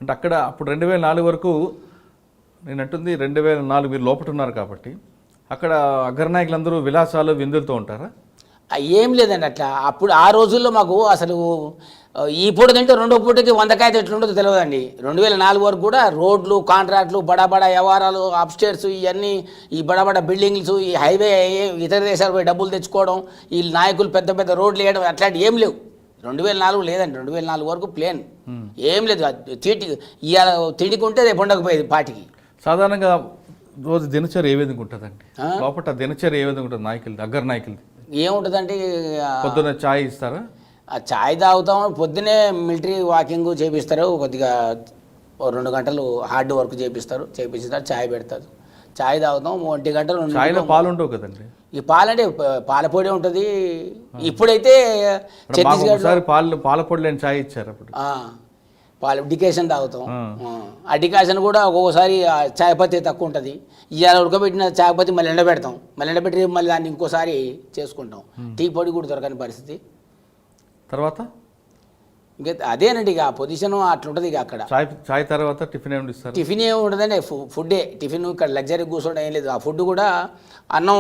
అంటే అక్కడ అప్పుడు 2004 వరకు నేను అంటుంది 2004 మీరు లోపల ఉన్నారు కాబట్టి అక్కడ అగ్రనాయకులందరూ విలాసాలు విందులతో ఉంటారా? ఏం లేదండి అట్లా. అప్పుడు ఆ రోజుల్లో మాకు అసలు ఈ పూట తింటే రెండో పూటకి 100 కాయలు ఎట్లుంటుందో తెలియదండి. 2004 వరకు కూడా రోడ్లు, కాంట్రాక్ట్లు, బడా వ్యవహారాలు, అప్స్టేర్స్, ఇవన్నీ ఈ బడా బిల్డింగ్స్, ఈ హైవే ఇతర దేశాలు పోయి డబ్బులు తెచ్చుకోవడం, ఈ నాయకులు పెద్ద పెద్ద రోడ్లు వేయడం, అట్లాంటివి ఏం లేవు. 2004 లేదండి. 2004 వరకు ప్లేన్, ఏం లేదు. ఇవాళ తిండికుంటే రేపు ఉండకపోయేది పార్టీకి. సాధారణంగా రోజు దినచర్య ఏ విధంగా ఉంటుందండి? లోపల దినచర్య ఏ విధంగా ఉంటుంది నాయకులది, అగ్ర నాయకులది? ఏముంటుందంటే పొద్దున్న ఛాయ్ ఇస్తారా? ఛాయ్ తాగుతాం, పొద్దునే మిలిటరీ వాకింగ్ చేపిస్తారు, కొద్దిగా 2 గంటలు హార్డ్ వర్క్ చేపిస్తారు, ఛాయ్ పెడతారు, ఛాయ్ తాగుతాం. 1 గంటలు. ఛాయ్లో పాలు ఉండవు కదండి? ఈ పాలంటే పాల పొడి ఉంటుంది. ఇప్పుడైతే ఛత్తీస్గఢ్ పాల పొడి లేని ఛాయ్ ఇచ్చారు అప్పుడు. పాలు డికేషన్ తాగుతాం. ఆ డికాషన్ కూడా ఒక్కొక్కసారి చాయ్ పత్తి తక్కువ ఉంటుంది. ఇవాళ ఉడకబెట్టిన చాయ్ పత్తి మళ్ళీ ఎండబెడతాం, మళ్ళీ ఎండబెట్టి మళ్ళీ దాన్ని ఇంకోసారి చేసుకుంటాం. టీ పొడి కూడా దొరకని పరిస్థితి. తర్వాత ఇంకా అదేనండి, ఇక పొజిషన్ అట్లుంటుంది. ఇక అక్కడ చాయ్ తర్వాత టిఫిన్ ఏమి ఇస్తారు? టిఫిన్ ఏమి ఉంటుందండి, ఫుడ్డే. టిఫిన్ ఇక్కడ లగ్జరీ కూర్చోవడం ఏం లేదు. ఆ ఫుడ్ కూడా అన్నం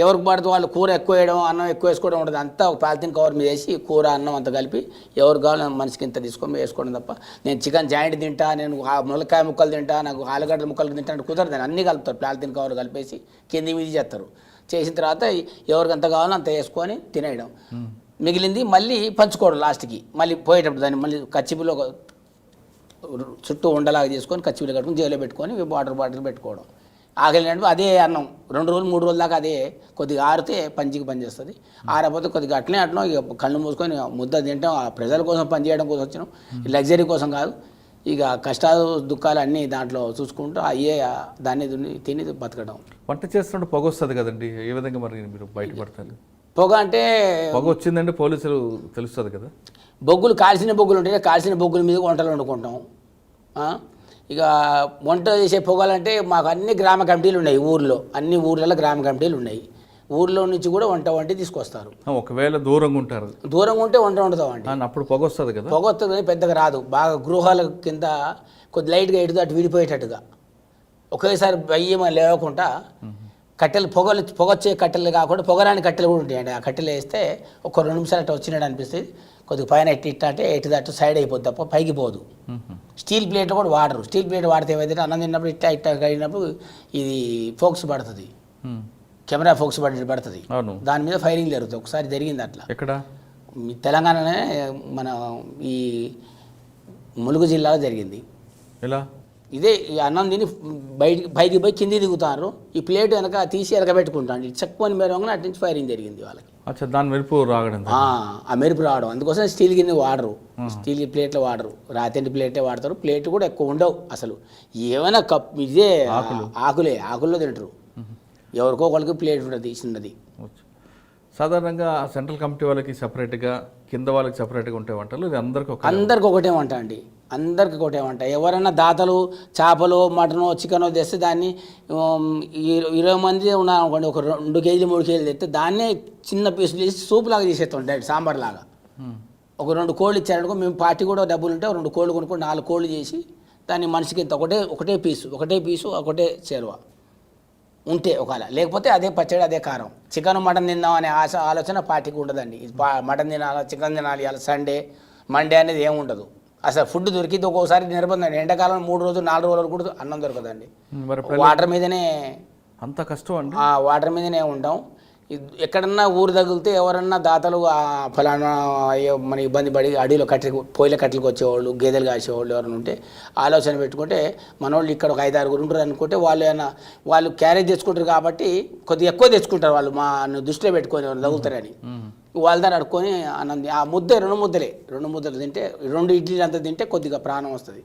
ఎవరికి పడితే వాళ్ళు కూర ఎక్కువ వేయడం, అన్నం ఎక్కువ వేసుకోవడం ఉంటుంది. అంతా ఒక పాలిథిన్ కవర్ మీద వేసి కూర అన్నం అంతా కలిపి ఎవరికి కావాలో మనిషికి ఇంత తీసుకొని వేసుకోవడం తప్ప, నేను చికెన్ జాయింట్ తింటా, నేను ములక్కాయ ముక్కలు తింటా, నాకు ఆలుగడ్డల ముక్కలు తింటా అంటే కుదరదు. అన్నీ కలుపుతారు, పాలిథిన్ కవర్ కలిపేసి కింది మీద చేస్తారు. చేసిన తర్వాత ఎవరికి ఎంత కావాలో అంత వేసుకొని తినేయడం, మిగిలింది మళ్ళీ పంచుకోవడం. లాస్ట్కి మళ్ళీ పోయేటప్పుడు దాన్ని మళ్ళీ కచ్చిపులో చుట్టూ ఉండలాగా చేసుకొని కచ్చిపులో కట్టుకొని జైల్లో పెట్టుకొని వాటర్ బాటిల్ పెట్టుకోవడం. ఆకలినట్టు అదే అన్నం 2 రోజులు 3 రోజుల దాకా అదే. కొద్దిగా ఆరితే పంచికి పనిచేస్తుంది, ఆరకపోతే కొద్దిగా అట్లనే ఇక కళ్ళు మూసుకొని ముద్ద తింటాం. ఆ ప్రజల కోసం పనిచేయడం కోసం వచ్చినాం, లగ్జరీ కోసం కాదు. ఇక కష్టాలు దుఃఖాలు అన్నీ దాంట్లో చూసుకుంటూ అయ్యే దాన్ని తిని బతకడం. వంట చేస్తున్నట్టు పొగ వస్తుంది కదండి, ఏ విధంగా మరి మీరు బయటపడతారు? పొగ అంటే పొగ వచ్చిందంటే పోలీసులు తెలుస్తుంది కదా. బొగ్గులు, కాల్చిన బొగ్గులు ఉంటాయి, కాల్చిన బొగ్గుల మీద వంటలు వండుకుంటాం. ఇక వంట చేసే పొగలంటే మాకు అన్ని గ్రామ కమిటీలు ఉన్నాయి ఊర్లో, అన్ని ఊర్లలో గ్రామ కమిటీలు ఉన్నాయి. ఊర్లో నుంచి కూడా వంటి తీసుకొస్తారు. ఒకవేళ దూరంగా ఉంటారు, దూరంగా ఉంటే వంట వండుతామండి. అప్పుడు పొగ వస్తుంది కదా. పొగ వస్తుంది కానీ పెద్దగా రాదు. బాగా గృహాల కింద కొద్ది లైట్గా ఎటు అటు విడిపోయేటట్టుగా, ఒకేసారి భయ్యం లేవకుండా కట్టెలు పొగ వచ్చే కట్టెలు కాకుండా పొగరాని కట్టెలు కూడా ఉంటాయండి. ఆ కట్టెలు వేస్తే ఒక 2 నిమిషాలు అట్లా వచ్చినట్టు అనిపిస్తుంది. కొద్దిగా పైన ఇట్ట అంటే ఎటు సైడ్ అయిపోద్ది తప్ప పైకి పోదు. స్టీల్ ప్లేట్ కూడా వాడరు. స్టీల్ ప్లేట్ వాడితే ఏమైతే అన్నం తిన్నప్పుడు ఇట్ట కడిగినప్పుడు ఇది ఫోక్స్ పడుతుంది, కెమెరా ఫోక్స్ పడుతుంది, దాని మీద ఫైరింగ్ జరుగుతుంది. ఒకసారి జరిగింది అట్లా. ఎక్కడ? తెలంగాణనే మన ఈ ములుగు జిల్లాలో జరిగింది. ఎలా? ఇదే ఈ అన్నం తిని పైకి పోయి కింది దిగుతారు, ఈ ప్లేట్ వెనక తీసి ఎలకబెట్టుకుంటాను, చెక్కుని మెరవగానే అటు నుంచి ఫైరింగ్ జరిగింది వాళ్ళకి. దాని మెరుపు రావడం, ఆ మెరుపు రావడం. అందుకోసం స్టీల్ గిన్నె వాడరు, స్టీల్ ప్లేట్లు వాడరు, రాతింటి ప్లేటే వాడతారు. ప్లేట్ కూడా ఎక్కువ ఉండవు అసలు. ఏమైనా ఇదే ఆకుల్లో తింటారు. ఎవరికో ఒకరికి ప్లేట్ ఉంటుంది చిన్నది. సాధారణంగా సెంట్రల్ కమిటీ వాళ్ళకి సపరేట్గా, కింద వాళ్ళకి సపరేట్గా ఉంటే వంటలు అందరికి ఒకటే వంట అండి, అందరికి ఒకటే వంట. ఎవరైనా దాతలు చేపలు మటను చికెను తెస్తే దాన్ని 20 మంది ఉన్నారనుకోండి, ఒక 2 కేజీలు 3 కేజీలు తెస్తే దాన్నే చిన్న పీసులు చేసి సూప్ లాగా తీసేస్తాం, డైరెక్ట్ సాంబార్ లాగా. ఒక 2 కోళ్ళు ఇచ్చారనుకో, మేము పార్టీ కూడా డబ్బులు ఉంటే 2 కోళ్ళు కొనుక్కొని 4 కోళ్ళు చేసి దాన్ని మనిషికి ఇంత ఒకటే పీసు ఒకటే చేరువ ఉంటే ఒకవేళ, లేకపోతే అదే పచ్చడి అదే కారం. చికెన్ మటన్ తిందాం అనే ఆలోచన పార్టీకి ఉండదండి. మటన్ తినాలి, చికెన్ తినాలి, అలా సండే మండే అనేది ఏముండదు. అసలు ఫుడ్ దొరికింది ఒక్కోసారి నిర్బంధం. ఎండాకాలం 3 రోజులు 4 రోజులు కూడా అన్నం దొరకదండి, వాటర్ మీదనే అంత కష్టం అండి. ఆ వాటర్ మీదనే ఉంటాం. ఎక్కడన్నా ఊరు తగిలితే ఎవరన్నా దాతలు ఫలానా అయ్యో మన ఇబ్బంది పడి అడవిలో పొయ్యిల కట్టెలకు వచ్చేవాళ్ళు, గేదెలు కాసేవాళ్ళు ఎవరైనా ఉంటే ఆలోచన పెట్టుకుంటే మనోళ్ళు ఇక్కడ ఒక 5-6 ఉంటారు అనుకుంటే వాళ్ళు క్యారేజ్ తెచ్చుకుంటారు కాబట్టి కొద్దిగా ఎక్కువ తెచ్చుకుంటారు వాళ్ళు మా దృష్టిలో పెట్టుకొని తగులుతారని. వాళ్ళ దగ్గర అడుక్కొని ఆ ముద్ద 2 ముద్దలు తింటే 2 ఇడ్లీలు అంతా తింటే కొద్దిగా ప్రాణం వస్తుంది,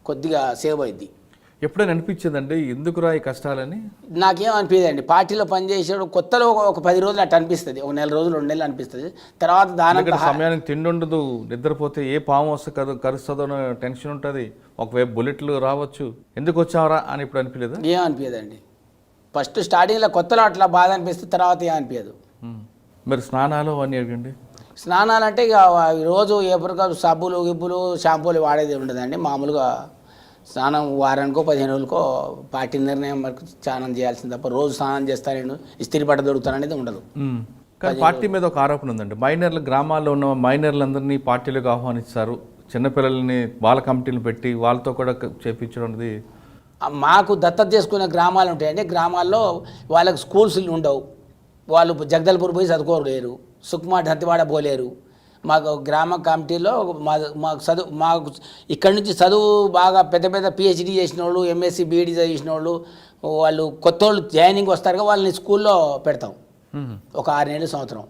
కొద్దిగా సేవ్ అయింది. ఎప్పుడైనా అనిపించిందండి ఎందుకురా ఈ కష్టాలని? నాకేం అనిపించదండి. పార్టీలో పనిచేసాడు కొత్తలో ఒక 10 రోజులు అట్లా అనిపిస్తుంది, ఒక నెల రోజులు 2 నెలలు అనిపిస్తుంది. తర్వాత దాని సమయానికి తిండి ఉండదు, నిద్రపోతే ఏ పాము వస్తే కరుస్తుందో టెన్షన్ ఉంటుంది, ఒకవైపు బుల్లెట్లు రావచ్చు, ఎందుకు వచ్చావరా అని ఇప్పుడు అనిపించలేదు? ఏం అనిపించదండి. ఫస్ట్ స్టార్టింగ్లో కొత్తలో అట్లా బాధ అనిపిస్తే తర్వాత ఏం అనిపించదు. మరి స్నానాలు అవన్నీ అడగండి. స్నానాలు అంటే ఇక రోజు ఎప్పటికప్పుడు సబ్బులు గిబ్బులు షాంపూలు వాడేది ఉండదండి. మామూలుగా స్నానం వారానికో 15 రోజులకో పార్టీ నిర్ణయం వరకు స్నానం చేయాల్సింది తప్ప రోజు స్నానం చేస్తాను ఇస్త్రీ బట్ట దొరుకుతాననేది ఉండదు. కానీ పార్టీ మీద ఒక ఆరోపణ ఉందండి, మైనర్లు గ్రామాల్లో ఉన్న మైనర్లందరినీ పార్టీలకు ఆహ్వానిస్తారు, చిన్నపిల్లల్ని బాల కమిటీలు పెట్టి వాళ్ళతో కూడా చేపించడం అనేది. మాకు దత్తత చేసుకునే గ్రామాలు ఉంటాయండి. గ్రామాల్లో వాళ్ళకి స్కూల్స్ ఉండవు, వాళ్ళు జగదల్పూర్ పోయి చదువుకోలేరు, సుక్మాట్ హత్తివాడ పోలేరు. మాకు గ్రామ కమిటీలో మాకు ఇక్కడి నుంచి చదువు బాగా పెద్ద పెద్ద పిహెచ్డీ చేసిన వాళ్ళు, ఎంఎస్సి బీఈడీ చేసిన వాళ్ళు కొత్త వాళ్ళు జాయినింగ్ వస్తారు, వాళ్ళని స్కూల్లో పెడతాం ఒక 6 నెలలు సంవత్సరం.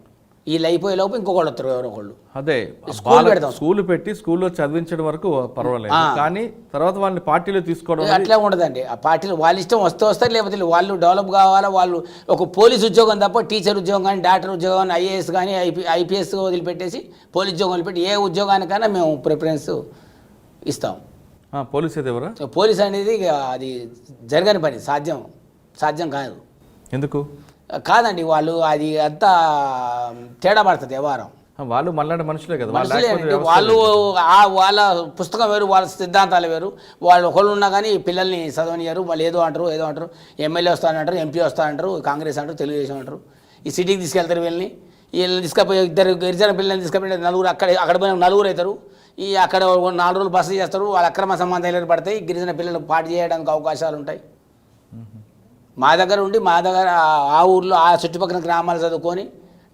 వీళ్ళు అయిపోయే లోపు ఇంకొకళ్ళు వస్తారు, ఎవరో ఒకళ్ళు. అదే స్కూల్ పెడతాం, స్కూల్ పెట్టి స్కూల్లో చదివించడం వరకు పర్వాలేదు, కానీ తర్వాత వాళ్ళని పార్టీలో తీసుకోవడం అట్లా ఉండదండి. ఆ పార్టీలో వాళ్ళ ఇష్టం వస్తారు, లేకపోతే వాళ్ళు డెవలప్ కావాలా. వాళ్ళు ఒక పోలీస్ ఉద్యోగం తప్ప టీచర్ ఉద్యోగం కానీ, డాక్టర్ ఉద్యోగం కానీ, ఐఏఎస్ కానీ, ఐపీఎస్ వదిలిపెట్టేసి పోలీస్ ఉద్యోగం వదిలిపెట్టి ఏ ఉద్యోగానికైనా మేము ప్రిఫరెన్స్ ఇస్తాం. పోలీస్ అయితే ఎవరా? పోలీస్ అనేది అది జరగని పని, సాధ్యం కాదు. ఎందుకు కాదండి, వాళ్ళు అది అంతా తేడా పడుతుంది వ్యవహారం. వాళ్ళు మళ్ళీ మనుషులే కదా, వాళ్ళు వాళ్ళ పుస్తకం వేరు, వాళ్ళ సిద్ధాంతాలు వేరు. వాళ్ళు ఒకళ్ళు ఉన్నా కానీ పిల్లల్ని చదవనియరు, వాళ్ళు ఏదో అంటారు, ఎమ్మెల్యే వస్తానంటారు, ఎంపీ వస్తానంటారు, కాంగ్రెస్ అంటారు, తెలుగుదేశం అంటారు. ఈ సిటీకి తీసుకెళ్తారు వీళ్ళని తీసుకపోయి 2 గిరిజన పిల్లల్ని తీసుకుపోయి నలుగురు అక్కడ పోయిన 9 అవుతారు. అక్కడ 4 రోజులు బస్సు చేస్తారు, వాళ్ళ అక్రమ సంబంధాలు ఏర్పడతాయి, గిరిజన పిల్లలు పాటు చేయడానికి అవకాశాలు ఉంటాయి. మా దగ్గర ఆ ఊర్లో ఆ చుట్టుపక్కల గ్రామాలు చదువుకొని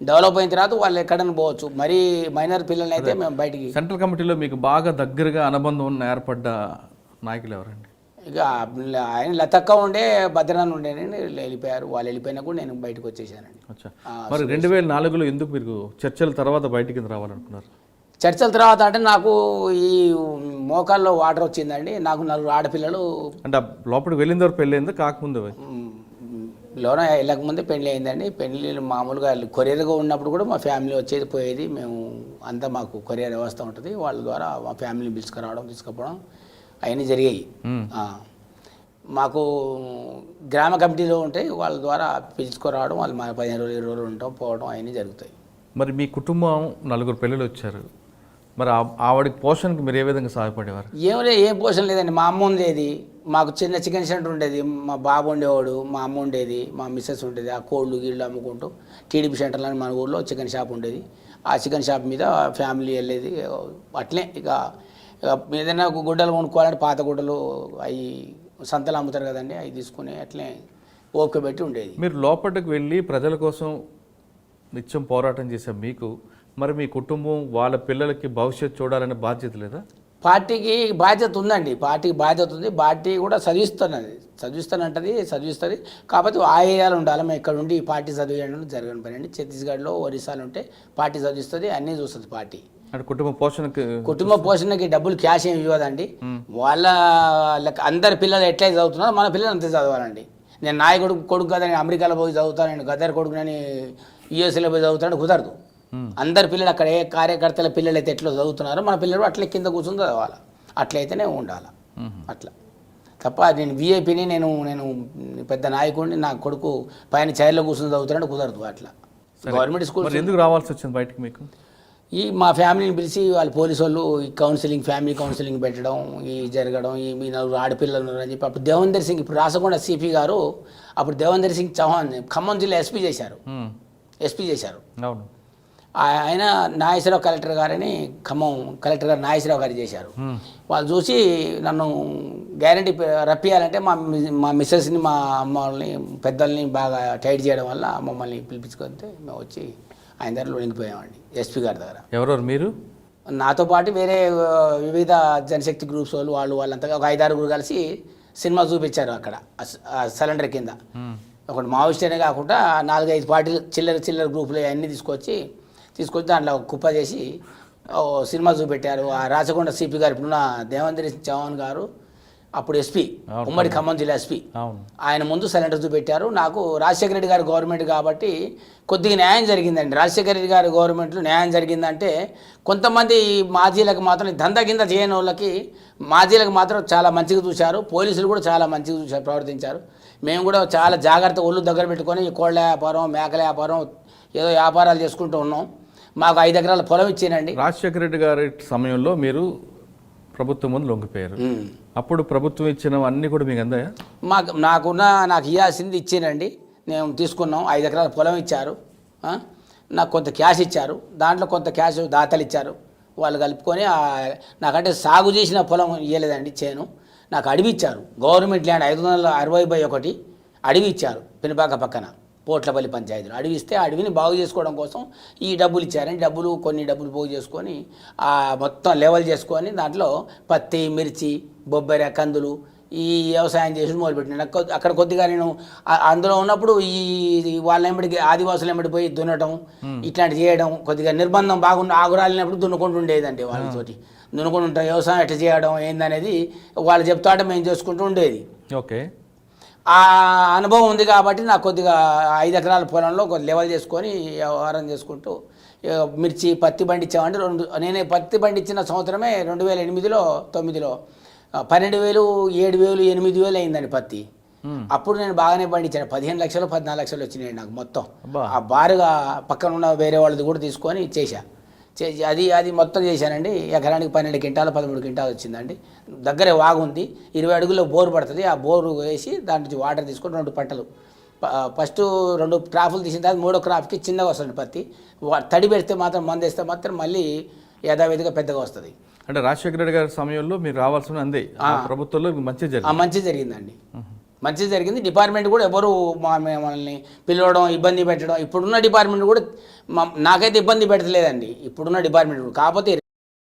డెవలప్ అయిన తర్వాత వాళ్ళు ఎక్కడైనా పోవచ్చు. మరీ మైనర్ పిల్లల్ని అయితే మేము బయటికి. సెంట్రల్ కమిటీలో మీకు బాగా దగ్గరగా అనుబంధం ఏర్పడ్డ నాయకులు ఎవరండి? ఇక ఆయన లతక్క ఉండే, భద్రాన్ని ఉండేనండి, వెళ్ళిపోయారు. వాళ్ళు వెళ్ళిపోయినా కూడా నేను బయటకు వచ్చేసానండి. మరి 2004లో ఎందుకు మీరు చర్చల తర్వాత బయటికి రావాలనుకున్నారు? చర్చల తర్వాత అంటే నాకు ఈ మోకాల్లో వాటర్ వచ్చిందండి. నాకు 4 ఆడపిల్లలు. అంటే లోపలికి వెళ్ళిన తర్వాత పెళ్ళి అయిందా కాకముందు? లోన వెళ్ళకముందే పెళ్ళి అయిందండి. పెళ్ళి మామూలుగా కొరియర్గా ఉన్నప్పుడు కూడా మా ఫ్యామిలీ వచ్చేది పోయేది, మేము అంతా మాకు కొరియర్ వ్యవస్థ ఉంటుంది, వాళ్ళ ద్వారా మా ఫ్యామిలీని పిలుచుకురావడం తీసుకుపోవడం అవన్నీ జరిగాయి. మాకు గ్రామ కమిటీలో ఉంటాయి, వాళ్ళ ద్వారా పిలుచుకురావడం, వాళ్ళు మా 15 రోజులు 20 రోజులు ఉంటాం, పోవడం అవన్నీ జరుగుతాయి. మరి మీ కుటుంబం 4 పిల్లలు వచ్చారు, మరి ఆవిడకి పోషణకి మీరు ఏ విధంగా సహాయపడేవారు? ఏం పోషణ లేదండి. మా అమ్మ ఉండేది, మాకు చిన్న చికెన్ సెంటర్ ఉండేది, మా బాబు ఉండేవాడు, మా అమ్మ ఉండేది, మా మిస్సెస్ ఉండేది. ఆ కోళ్ళు గీళ్ళు అమ్ముకుంటూ టీడీపీ సెంటర్లో మన ఊళ్ళో చికెన్ షాప్ ఉండేది. ఆ చికెన్ షాప్ మీద ఫ్యామిలీ వెళ్ళేది. అట్లే ఇక ఏదైనా గుడ్డలు కొనుక్కోవాలంటే పాత గుడ్డలు అవి సంతలు అమ్ముతారు కదండి, అవి తీసుకుని అట్లే ఓపిక పెట్టి ఉండేది. మీరు లోపలికి వెళ్ళి ప్రజల కోసం నిత్యం పోరాటం చేశాం మీకు, మరి మీ కుటుంబం వాళ్ళ పిల్లలకి భవిష్యత్తు చూడాలనే బాధ్యత లేదా? పార్టీకి బాధ్యత ఉందండి, పార్టీకి బాధ్యత ఉంది. పార్టీ కూడా చదివిస్తుంది. కాకపోతే ఆ ఏరియాలో ఉండాలి. మేము ఇక్కడ ఉండి ఈ పార్టీ చదివేయడం జరగని పని అండి. ఛత్తీస్గఢ్లో, ఒరిస్సాలో ఉంటే పార్టీ చదివిస్తుంది, అన్నీ చూస్తుంది పార్టీ. అంటే కుటుంబ పోషణకి డబ్బులు క్యాష్ ఏమి ఇవ్వదండి. వాళ్ళ అందరి పిల్లలు ఎట్లయితే చదువుతున్నారో మన పిల్లలు అంతే చదవాలండి. నేను నాయకుడు కొడుకు కదా, నేను అమెరికాలో పోయి చదువుతానండి, గద్దర్ కొడుకునని యూఎస్ఏలో పోయి చదువుతాను, కుదరదు. అందరి పిల్లలు అక్కడ ఏ కార్యకర్తల పిల్లలు అయితే ఎట్లా చదువుతున్నారో మన పిల్లలు అట్లే కింద కూర్చొని చదవాలి, అట్లయితేనే ఉండాలి. అట్లా తప్ప నేను వీఐపీని, నేను పెద్ద నాయకుడిని, నా కొడుకు పైన చైర్లో కూర్చొని చదువుతానంటే కుదరదు. అట్లా గవర్నమెంట్ స్కూల్ ఎందుకు రావాల్సి వచ్చింది బయటకు మీకు? మా ఫ్యామిలీని పిలిచి వాళ్ళు పోలీసు వాళ్ళు ఈ ఫ్యామిలీ కౌన్సిలింగ్ పెట్టడం, ఈ జరగడం, మీ 4 ఆడపిల్లలు అని చెప్పి. అప్పుడు దేవేందర్ సింగ్, ఇప్పుడు రాసకొండ సిపి గారు, అప్పుడు దేవేందర్ సింగ్ చౌహాన్ ఖమ్మం జిల్లా ఎస్పీ చేశారు. అవును. ఆయన నాగేశ్వరరావు కలెక్టర్ గారని, ఖమ్మం కలెక్టర్ గారు నాగేశ్వరరావు గారు చేశారు. వాళ్ళు చూసి నన్ను గ్యారంటీ రప్పియాలంటే మా మిస్సెస్ని మా అమ్మ వాళ్ళని పెద్దల్ని బాగా టైట్ చేయడం వల్ల మమ్మల్ని పిలిపించుకుంటే మేము వచ్చి ఆయన దగ్గర లొంగిపోయామండి ఎస్పీ గారి దగ్గర. ఎవరెవరు మీరు? నాతో పాటు వేరే వివిధ జనశక్తి గ్రూప్స్ వాళ్ళంతా ఒక 5-6 కలిసి సినిమా చూపించారు అక్కడ సిలిండర్ కింద. ఒకటి మావోయిస్ట్ అనే కాకుండా 4-5 పార్టీలు చిల్లర గ్రూపులు అన్నీ తీసుకొచ్చి దాంట్లో కుప్ప చేసి సినిమా చూపెట్టారు. ఆ రాచకొండ సిపి గారు ఇప్పుడున్న దేవేంద్ర చౌహాన్ గారు అప్పుడు ఎస్పీ, ఉమ్మడి ఖమ్మం జిల్లా ఎస్పీ, ఆయన ముందు సిలిండర్ చూపెట్టారు. నాకు రాజశేఖర రెడ్డి గారి గవర్నమెంట్ కాబట్టి కొద్దిగా న్యాయం జరిగిందండి. రాజశేఖర రెడ్డి గారి గవర్నమెంట్లో న్యాయం జరిగిందంటే కొంతమంది మాజీలకు మాత్రం దందా కింద చేయని వాళ్ళకి మాజీలకు మాత్రం చాలా మంచిగా చూశారు. పోలీసులు కూడా చాలా మంచిగా చూశారు, ప్రవర్తించారు. మేము కూడా చాలా జాగ్రత్త ఒళ్ళు దగ్గర పెట్టుకొని కోళ్ళ వ్యాపారం, మేకల వ్యాపారం, ఏదో వ్యాపారాలు చేసుకుంటూ ఉన్నాం. మాకు 5 ఎకరాల పొలం ఇచ్చానండి. రాజశేఖర రెడ్డి గారి సమయంలో మీరు ప్రభుత్వం ముందు లొంగిపోయారు. అప్పుడు ప్రభుత్వం ఇచ్చినవన్నీ కూడా మీకు అందాయా? నాకు ఇవ్వాల్సింది ఇచ్చానండి. నేను తీసుకున్నాం. 5 ఎకరాల పొలం ఇచ్చారు, నాకు కొంత క్యాష్ ఇచ్చారు. దాంట్లో కొంత క్యాష్ దాతలు ఇచ్చారు. వాళ్ళు కలుపుకొని నాకంటే సాగు చేసిన పొలం ఇవ్వలేదండి, చేను నాకు అడవి ఇచ్చారు. గవర్నమెంట్ ల్యాండ్ 560/1 అడవి ఇచ్చారు. పినపాక పక్కన పోట్లపల్లి పంచాయతీలో అడవి ఇస్తే అడవిని బాగు చేసుకోవడం కోసం ఈ డబ్బులు ఇచ్చారండి. కొన్ని డబ్బులు పోగు చేసుకొని మొత్తం లెవెల్ చేసుకొని దాంట్లో పత్తి, మిర్చి, బొబ్బరి, కందులు ఈ వ్యవసాయం చేసి మొదలుపెట్టిన. అక్కడ కొద్దిగా నేను అందులో ఉన్నప్పుడు ఈ వాళ్ళ ఎంబడికి ఆదివాసులు ఎంబడి పోయి దున్నటం ఇట్లాంటి చేయడం, కొద్దిగా నిర్బంధం బాగుండి ఆగురాలినప్పుడు దున్నుకుంటూ ఉండేదండి. వాళ్ళతోటి దున్నుకుంటూ ఉంటాం, వ్యవసాయం ఎట్లా చేయడం ఏందనేది వాళ్ళు చెప్తాంటే మేము చేసుకుంటూ ఉండేది. ఓకే, ఆ అనుభవం ఉంది కాబట్టి నాకు కొద్దిగా 5 ఎకరాల పొలంలో కొద్ది లెవెల్ చేసుకొని వ్యవహారం చేసుకుంటూ మిర్చి, పత్తి పండించామండి. నేనే పత్తి పండించిన సంవత్సరమే 2008-9లో 12,000, 7,000, 8,000 అయిందండి పత్తి. అప్పుడు నేను బాగానే పండించాను. 15 లక్షలు 14 లక్షలు వచ్చినాయి నాకు మొత్తం. ఆ బారుగా పక్కన ఉన్న వేరే వాళ్ళది కూడా తీసుకొని అది మొత్తం చేశానండి. ఎకరానికి 12 క్వింటాలు 13 క్వింటాలు వచ్చిందండి. దగ్గరే వాగుంది, 20 అడుగుల్లో బోరు పడుతుంది. ఆ బోరు వేసి దాని నుంచి వాటర్ తీసుకొని 2 పంటలు, ఫస్ట్ 2 క్రాపులు తీసిన తర్వాత 3వ క్రాప్కి చిన్నగా వస్తుంది పత్తి. తడి పెడితే మాత్రం మందు వేస్తే మాత్రం మళ్ళీ యథావిధిగా పెద్దగా వస్తుంది. అంటే రాజశేఖర రెడ్డి గారి సమయంలో మీరు రావాల్సిన అందే ప్రభుత్వంలో మంచి జరిగిందండి. మంచి జరిగింది. డిపార్ట్మెంట్ కూడా ఎవరు మనల్ని పిలవడం, ఇబ్బంది పెట్టడం, ఇప్పుడున్న డిపార్ట్మెంట్ కూడా నాకైతే ఇబ్బంది పెట్టలేదండి. ఇప్పుడున్న డిపార్ట్మెంట్ కూడా కాకపోతే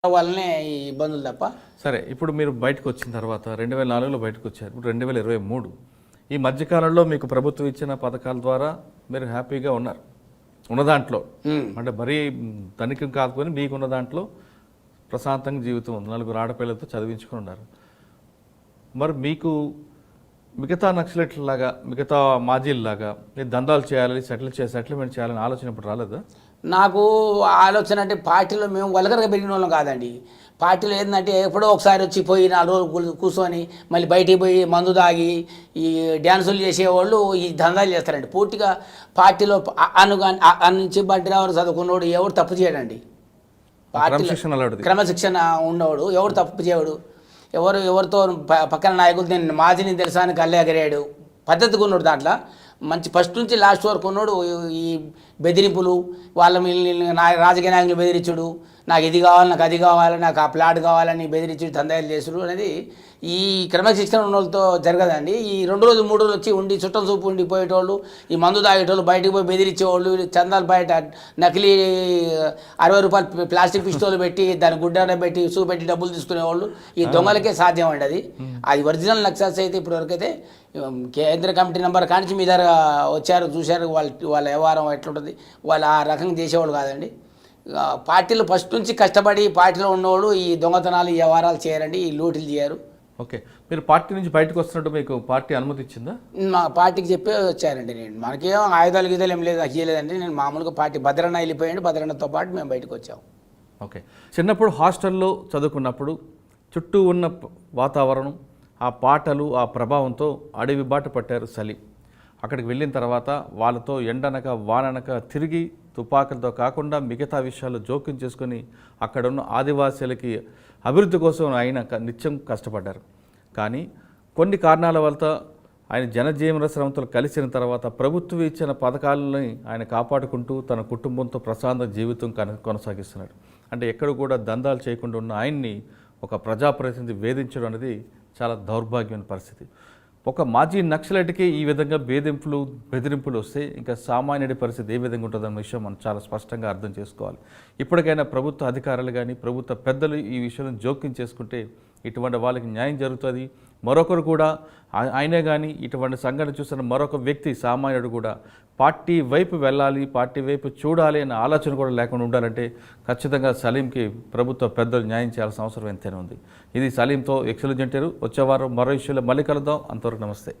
వల్లనే ఈ ఇబ్బందులు తప్ప. సరే, ఇప్పుడు మీరు బయటకు వచ్చిన తర్వాత 2004లో బయటకు వచ్చారు. ఇప్పుడు 2023 ఈ మధ్యకాలంలో మీకు ప్రభుత్వం ఇచ్చిన పథకాల ద్వారా మీరు హ్యాపీగా ఉన్నారు. ఉన్న దాంట్లో అంటే మరీ ధనికం కాకపోయినా మీకున్న దాంట్లో ప్రశాంతంగా జీవితం ఉంది. 4 ఆడపిల్లలతో చదివించుకుని ఉన్నారు. మరి మీకు మిగతా నక్సలెట్లలాగా, మిగతా మాజీల్లాగా మీరు దందాలు చేయాలి, సెటిల్మెంట్ చేయాలని ఆలోచన ఇప్పుడు రాలేదా? నాకు ఆలోచన అంటే పార్టీలో మేము వల్గర్గా పెరిగిన వాళ్ళం కాదండి. పార్టీలో ఏంటంటే ఎప్పుడో ఒకసారి వచ్చి పోయి 4 రోజులు కూర్చొని మళ్ళీ బయటికి పోయి మందు తాగి ఈ డ్యాన్సులు చేసేవాళ్ళు ఈ దందాలు చేస్తారండి. పూర్తిగా పార్టీలో నుంచి బండిరావు చదువుకున్నవాడు ఎవరు తప్పు చేయడండి. క్రమశిక్షణ ఉన్నవాడు ఎవరు తప్పు చేయడు. ఎవరితో పక్కన నాయకులు నేను మాజీని తెలుసా అని కళ్ళెగరాడు, పద్ధతిగా ఉన్నాడు. దాంట్లో మంచి ఫస్ట్ నుంచి లాస్ట్ వరకు ఉన్నాడు. ఈ బెదిరింపులు, వాళ్ళ రాజకీయ నాయకులు బెదిరించుడు, నాకు ఇది కావాలి, నాకు అది కావాలి, నాకు ఆ ప్లాట్ కావాలని బెదిరించుడు, దందాలు చేసుడు అనేది ఈ క్రమశిక్షణ ఉన్న వాళ్ళతో జరగదండి. ఈ 2 రోజులు 3 రోజులు వచ్చి ఉండి చుట్టం చూపు ఉండి పోయేటోళ్ళు, ఈ మందు తాగేటోళ్ళు, బయటకు పోయి బెదిరించేవాళ్ళు, చందాలు బయట నకిలీ 60 రూపాయలు ప్లాస్టిక్ పిస్టోలు పెట్టి దాని గుడ్డ పెట్టి చూపెట్టి డబ్బులు తీసుకునేవాళ్ళు, ఈ దొంగలకే సాధ్యం అండి. అది ఒరిజినల్ నక్సల్స్ అయితే ఇప్పటివరకైతే కేంద్ర కమిటీ నెంబర్ కానించి మీ దగ్గర వచ్చారు, చూశారు, వాళ్ళ వ్యవహారం ఎట్లుంటుంది, వాళ్ళు ఆ రకంగా చేసేవాళ్ళు కాదండి. పార్టీలు ఫస్ట్ నుంచి కష్టపడి పార్టీలో ఉన్నవాళ్ళు ఈ దొంగతనాలు, ఈ వ్యవహారాలు చేయరండి, ఈ లూటీలు చేయరు. ఓకే, మీరు పార్టీ నుంచి బయటకు వస్తున్నట్టు మీకు పార్టీ అనుమతి ఇచ్చిందా? మా పార్టీకి చెప్పే వచ్చారండి. నేను మనకేం ఆయుధాలు గీదాలు ఏం లేదు, అయ్యలేదండి. నేను మామూలుగా పార్టీ భద్రన్న వెళ్ళిపోయండి, భద్రన్నతో పాటు మేము బయటకు వచ్చాము. ఓకే, చిన్నప్పుడు హాస్టల్లో చదువుకున్నప్పుడు చుట్టూ ఉన్న వాతావరణం, ఆ పాటలు, ఆ ప్రభావంతో అడవి బాట పట్టారు సలీం. అక్కడికి వెళ్ళిన తర్వాత వాళ్ళతో ఎండనక వాననక తిరిగి తుపాకులతో కాకుండా మిగతా విషయాలు జోక్యం చేసుకొని అక్కడున్న ఆదివాసీలకి అభివృద్ధి కోసం ఆయన నిత్యం కష్టపడ్డారు. కానీ కొన్ని కారణాల వల్ల ఆయన జనజీవన శ్రమతో కలిసిన తర్వాత ప్రభుత్వం ఇచ్చిన పథకాలని ఆయన కాపాడుకుంటూ తన కుటుంబంతో ప్రశాంత జీవితం కొనసాగిస్తున్నాడు. అంటే ఎక్కడ కూడా దందాలు చేయకుండా ఉన్న ఆయన్ని ఒక ప్రజాప్రతినిధి వేధించడం అనేది చాలా దౌర్భాగ్యమైన పరిస్థితి. ఒక మాజీ నక్సలైట్కి ఈ విధంగా బెదిరింపులు వస్తే ఇంకా సామాన్యుడి పరిస్థితి ఏ విధంగా ఉంటుందన్న విషయం మనం చాలా స్పష్టంగా అర్థం చేసుకోవాలి. ఇప్పటికైనా ప్రభుత్వ అధికారులు కానీ ప్రభుత్వ పెద్దలు ఈ విషయంలో జోక్యం చేసుకుంటే ఇటువంటి వాళ్ళకి న్యాయం జరుగుతుంది. మరొకరు కూడా ఆయనే కానీ ఇటువంటి సంఘటన చూస్తున్న మరొక వ్యక్తి సామాన్యుడు కూడా పార్టీ వైపు వెళ్ళాలి, పార్టీ వైపు చూడాలి అనే ఆలోచన కూడా లేకుండా ఉండాలంటే ఖచ్చితంగా సలీంకి ప్రభుత్వ పెద్దలు న్యాయం చేయాల్సిన అవసరం ఎంతైనా ఉంది. ఇది సలీంతో ఎక్సలెంట్. వచ్చే వారం మరో ఇష్యూలో మళ్ళీ కలుద్దాం. అంతవరకు నమస్తే.